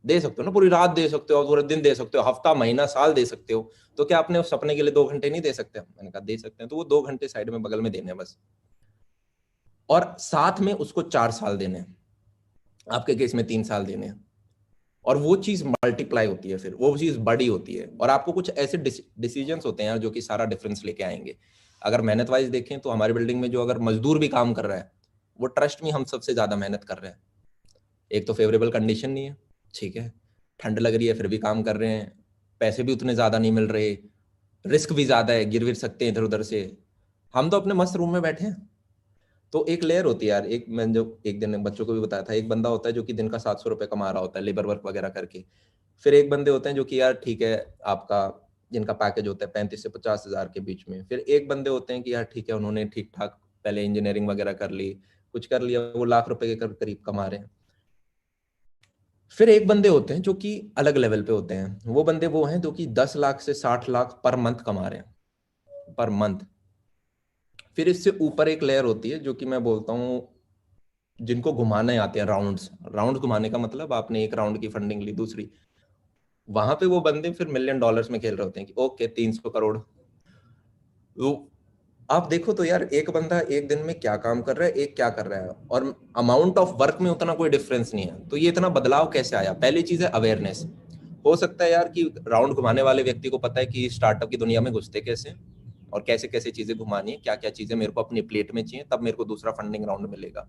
दे सकते हो ना। पूरी रात दे सकते हो, पूरे दिन दे सकते हो, हफ्ता महीना साल दे सकते हो। तो क्या अपने उस सपने के लिए 2 घंटे नहीं दे सकते? मैंने कहा दे सकते हैं। तो वो 2 घंटे साइड में बगल में देने हैं बस, और साथ में उसको 4 साल देने हैं, आपके केस में 3 साल देने हैं। और वो चीज मल्टीप्लाई होती है, फिर वो चीज बड़ी होती है, और आपको कुछ ऐसे डिसीजंस होते हैं जो कि सारा डिफरेंस लेके आएंगे। अगर मेहनत वाइज देखें तो हमारी बिल्डिंग में जो अगर मजदूर भी काम कर रहा है, वो ट्रस्ट में हम सबसे ज्यादा मेहनत कर रहे हैं। एक तो फेवरेबल कंडीशन नहीं है, ठीक है, ठंड लग रही है फिर भी काम कर रहे हैं, पैसे भी उतने ज्यादा नहीं मिल रहे, रिस्क भी ज्यादा है, गिर विर सकते हैं इधर उधर से। हम तो अपने मस्त रूम में बैठे हैं। तो एक लेयर होती है यार। एक मैं जो एक दिन बच्चों को भी बताया था, एक बंदा होता है जो कि दिन का 700 रुपये कमा रहा होता है लेबर वर्क वगैरह करके। फिर एक बंदे होते हैं जो कि यार ठीक है आपका जिनका पैकेज होता है 35 से 50 हजार के बीच में। फिर एक बंदे होते हैं कि यार ठीक है उन्होंने ठीक ठाक पहले इंजीनियरिंग वगैरह कर ली, कुछ कर लिया, वो लाख रुपए के करीब कमा रहे हैं। फिर एक बंदे होते हैं जो कि अलग लेवल पे होते हैं। वो बंदे वो हैं जो कि 10 लाख से 60 लाख पर मंथ कमा रहे हैं, पर मंथ। फिर इससे ऊपर एक लेयर होती है जो कि मैं बोलता हूँ जिनको घुमाने आते हैं राउंड्स। राउंड घुमाने का मतलब आपने एक राउंड की फंडिंग ली, दूसरी, वहां पे वो बंदे फिर मिलियन डॉलर्स में खेल रहे होते हैं कि ओके 300 करोड़। तो आप देखो तो यार एक बंदा एक दिन में क्या काम कर रहा है, एक क्या कर रहा है, और अमाउंट ऑफ वर्क में उतना कोई डिफरेंस नहीं है। तो ये इतना बदलाव कैसे आया? पहली चीज है अवेयरनेस। हो सकता है यार कि राउंड घुमाने वाले व्यक्ति को पता है कि स्टार्टअप की दुनिया में घुसते कैसे, और कैसे कैसे चीजें घुमानी है, क्या क्या चीजें मेरे को अपनी प्लेट में चाहिए, तब मेरे को दूसरा फंडिंग राउंड मिलेगा।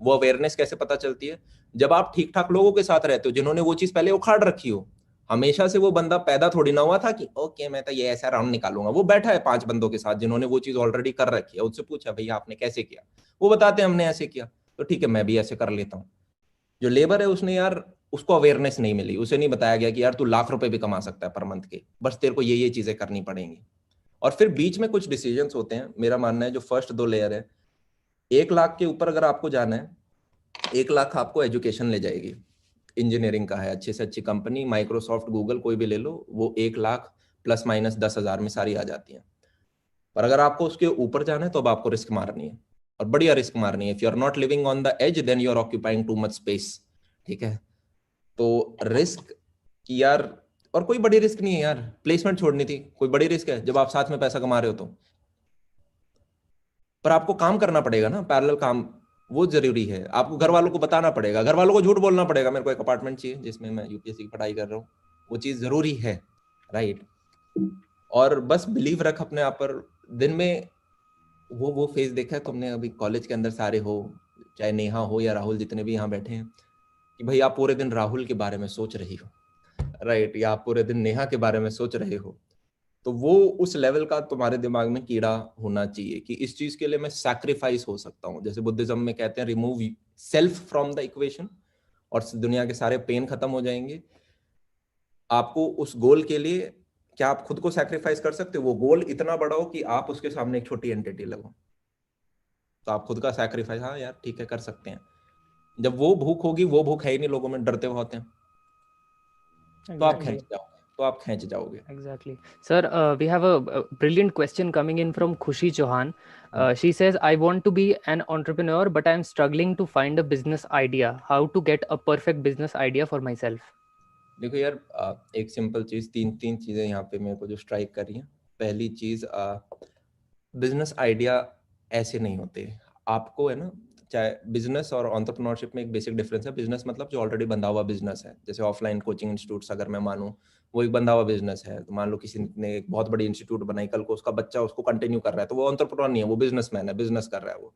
वो अवेयरनेस कैसे पता चलती है? जब आप ठीक ठाक लोगों के साथ रहते हो जिन्होंने वो चीज पहले उखाड़ रखी हो। हमेशा से वो बंदा पैदा थोड़ी ना हुआ था कि ओके मैं तो ये ऐसा राउंड निकालूंगा। वो बैठा है 5 बंदों के साथ जिन्होंने वो चीज ऑलरेडी कर रखी है, उससे पूछा भैया आपने कैसे किया, वो बताते हैं हमने ऐसे किया, तो ठीक है मैं भी ऐसे कर लेता हूँ। जो लेबर है उसने यार उसको अवेयरनेस नहीं मिली, उसे नहीं बताया गया कि यार तू लाख रुपए भी कमा सकता है पर मंथ के, बस तेरे को ये चीजें करनी पड़ेंगी। और फिर बीच में कुछ डिसीजंस होते हैं। मेरा मानना है जो फर्स्ट 2 लेयर है, 1 लाख के ऊपर अगर आपको जाना है, 1 लाख आपको एजुकेशन ले जाएगी। इंजीनियरिंग का है, अच्छे से अच्छी कंपनी माइक्रोसॉफ्ट गूगल कोई भी ले लो, वो 1 लाख प्लस माइनस 10 हजार में सारी आ जाती है। पर अगर आपको उसके ऊपर जाना है तो अब आपको रिस्क मारनी है, और बढ़िया रिस्क मारनी है। If you are not living on the edge then you are occupying too much space, ठीक है। तो रिस्क की यार, और कोई बड़ी रिस्क नहीं है यार। प्लेसमेंट छोड़नी थी, कोई बड़ी रिस्क है जब आप साथ में पैसा कमा रहे हो तो? पर आपको काम करना पड़ेगा ना, पैरेलल काम, वो जरूरी है। आपको घर वालों को बताना पड़ेगा, घर वालों को झूठ बोलना पड़ेगा मेरे को एक अपार्टमेंट चाहिए जिसमें मैं यूपीएससी की पढ़ाई कर रहा हूँ, वो चीज जरूरी है, राइट। और बस बिलीव रख अपने आप पर। दिन में वो फेज देखा है तुमने अभी कॉलेज के अंदर सारे हो, चाहे नेहा हो या राहुल जितने भी यहाँ बैठे हैं, कि भाई आप पूरे दिन राहुल के बारे में सोच रही हो, राइट, या आप पूरे दिन नेहा के बारे में सोच रहे हो। तो वो उस लेवल का तुम्हारे दिमाग में कीड़ा होना चाहिए कि इस चीज के लिए मैं सैक्रिफाइस हो सकता हूँ। जैसे बुद्धिज्म में कहते हैं remove self from the equation, और दुनिया के सारे पेन खत्म हो जाएंगे। आपको उस गोल के लिए क्या आप खुद को सैक्रिफाइस कर सकते हो? वो गोल इतना बड़ा हो कि आप उसके सामने एक छोटी एंटिटी लगो, तो आप खुद का सैक्रिफाइस, हाँ यार ठीक है कर सकते हैं। जब वो भूख होगी, वो भूख है ही नहीं, लोगों में डरते बहुत हैं, तो आप खींच जाओगे, तो आप खींच जाओगे। Exactly. Sir, we have a brilliant question coming in from Khushi Chauhan. She says, I want to be an entrepreneur, but I'm struggling to find a business idea. How to get a perfect business idea for myself? देखो यार एक simple चीज, तीन चीजें यहाँ पे मेरे को जो स्ट्राइक कर रही हैं। पहली चीज, बिजनेस आइडिया ऐसे नहीं होते। आपको है ना, चाहे बिजनेस और एंटरप्रेन्योरशिप में एक बेसिक डिफरेंस है। बिजनेस मतलब जो ऑलरेडी बंधा हुआ बिजनेस है, जैसे ऑफलाइन कोचिंग इंस्टीट्यूट्स अगर मैं मानूं, वो एक बंधा हुआ बिजनेस है। तो मान लो किसी ने एक बहुत बड़ी इंस्टीट्यूट बनाई, कल को उसका बच्चा उसको कंटिन्यू कर रहा है, तो वो एंटरप्रेन्योर नहीं है, वो बिजनेसमैन है, बिजनेस कर रहा है वो।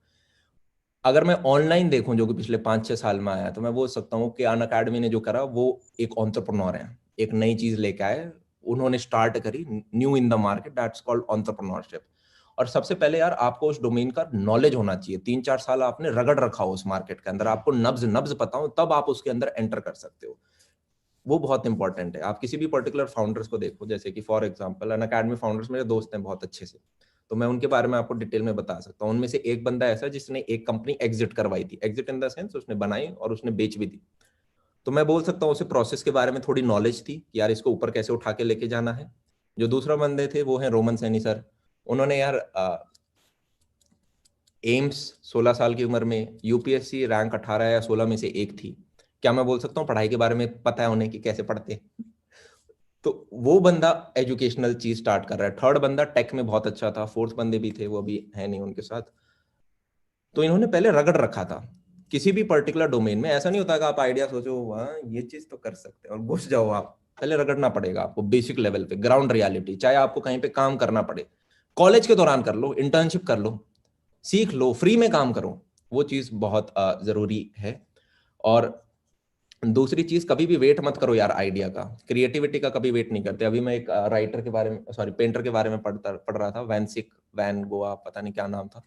अगर मैं ऑनलाइन देखूं जो कि पिछले 5-6 साल में आया, तो मैं बोल सकता हूँ कि अन अकेडमी ने जो करा वो एक एंटरप्रेन्योर है, एक नई चीज लेके आए, उन्होंने स्टार्ट करी new in the market, that's called entrepreneurship. और सबसे पहले यार आपको उस डोमेन का नॉलेज होना चाहिए। 3-4 साल आपने रगड़ रखा हो उस मार्केट के अंदर, आपको नब्ज नब्ज पता हो, तब आप उसके अंदर एंटर कर सकते हो। वो बहुत इंपॉर्टेंट है। आप किसी भी पर्टिकुलर फाउंडर्स को देखो, जैसे कि फॉर एग्जांपल अनअकैडमी फाउंडर्स मेरे दोस्त हैं बहुत अच्छे से, तो मैं उनके बारे में आपको डिटेल में बता सकता हूँ। उनमें से एक बंदा ऐसा जिसने एक कंपनी एग्जिट करवाई थी, एग्जिट इन द सेंस उसने बनाई और उसने बेच भी दी। तो मैं बोल सकता हूँ उसे प्रोसेस के बारे में थोड़ी नॉलेज थी कि यार इसको ऊपर कैसे उठा के लेके जाना है। जो दूसरा बंदे थे वो है रोमन सैनी सर। उन्होंने यार एम्स 16 साल की उम्र में, यूपीएससी रैंक 18 या 16 में से एक थी। क्या मैं बोल सकता हूँ पढ़ाई के बारे में पता है उन्हें कि कैसे पढ़ते? तो वो बंदा एजुकेशनल चीज स्टार्ट कर रहा है। थर्ड बंदा टेक में बहुत अच्छा था, फोर्थ बंदे भी थे, वो अभी है नहीं उनके साथ। तो इन्होंने पहले रगड़ रखा था किसी भी पर्टिकुलर डोमेन में। ऐसा नहीं होता कि आप आइडिया सोचो हाँ ये चीज तो कर सकते हैं और घुस जाओ आप। पहले रगड़ना पड़ेगा आपको बेसिक लेवल पे, ग्राउंड रियलिटी। चाहे आपको कहीं पे काम करना पड़े, कॉलेज के दौरान कर लो, इंटर्नशिप कर लो, सीख लो, फ्री में काम करो, वो चीज बहुत जरूरी है। और दूसरी चीज, कभी भी वेट मत करो यार आइडिया का, क्रिएटिविटी का कभी वेट नहीं करते। अभी मैं एक राइटर के बारे में, सॉरी पेंटर के बारे में पढ़ रहा था, वैन गोआ, पता नहीं क्या नाम था,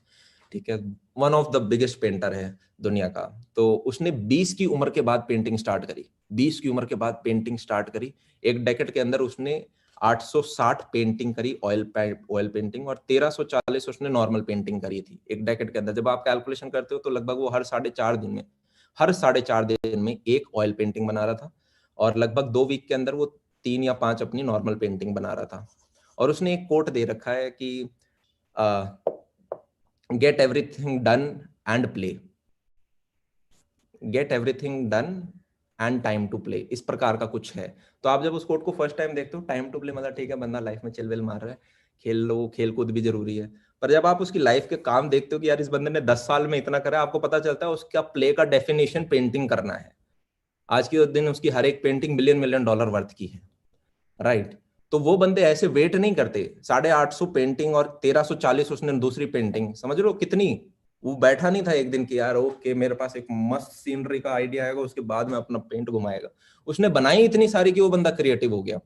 ठीक है, one of the biggest painter है दुनिया का। तो उसने 20 की उम्र के बाद पेंटिंग स्टार्ट करी, 20 की उम्र के बाद पेंटिंग स्टार्ट करी। एक डेकेड के अंदर उसने 860 पेंटिंग करी, ऑयल पेंटिंग, और 1340 उसने नॉर्मल पेंटिंग करी थी एक डेकेड के अंदर। जब आप कैलकुलेशन करते हो तो लगभग वो हर 4.5 दिन में एक ऑयल पेंटिंग बना रहा था, और लगभग 2 वीक के अंदर वो 3 या 5 अपनी नॉर्मल पेंटिंग बना रहा था। और उसने एक कोट दे रखा है कि get everything done and play, get everything done and time to play, इस प्रकार का कुछ है। तो आप जब उस कोट को फर्स्ट टाइम देखते हो, टाइम टू प्ले मतलब ठीक है बंदा लाइफ में चिलविल मार रहा है, खेल लो, खेल कूद भी जरूरी है। पर जब आप उसकी लाइफ के काम देखते हो कि यार इस बंदे ने 10 साल में इतना करा, आपको पता चलता है उसका प्ले का डेफिनेशन पेंटिंग करना है। आज के दिन उसकी हर एक painting million million dollar worth की है, राइट। तो वो बंदे ऐसे वेट नहीं करते, 850 पेंटिंग और 1340 उसने दूसरी पेंटिंग, समझ लो कितनी। वो बैठा नहीं था एक दिन की यार ओके मेरे पास एक मस्त सीनरी का आइडिया आएगा उसके बाद में अपना पेंट घुमाएगा। उसने बनाई इतनी सारी कि वो बंदा क्रिएटिव हो गया।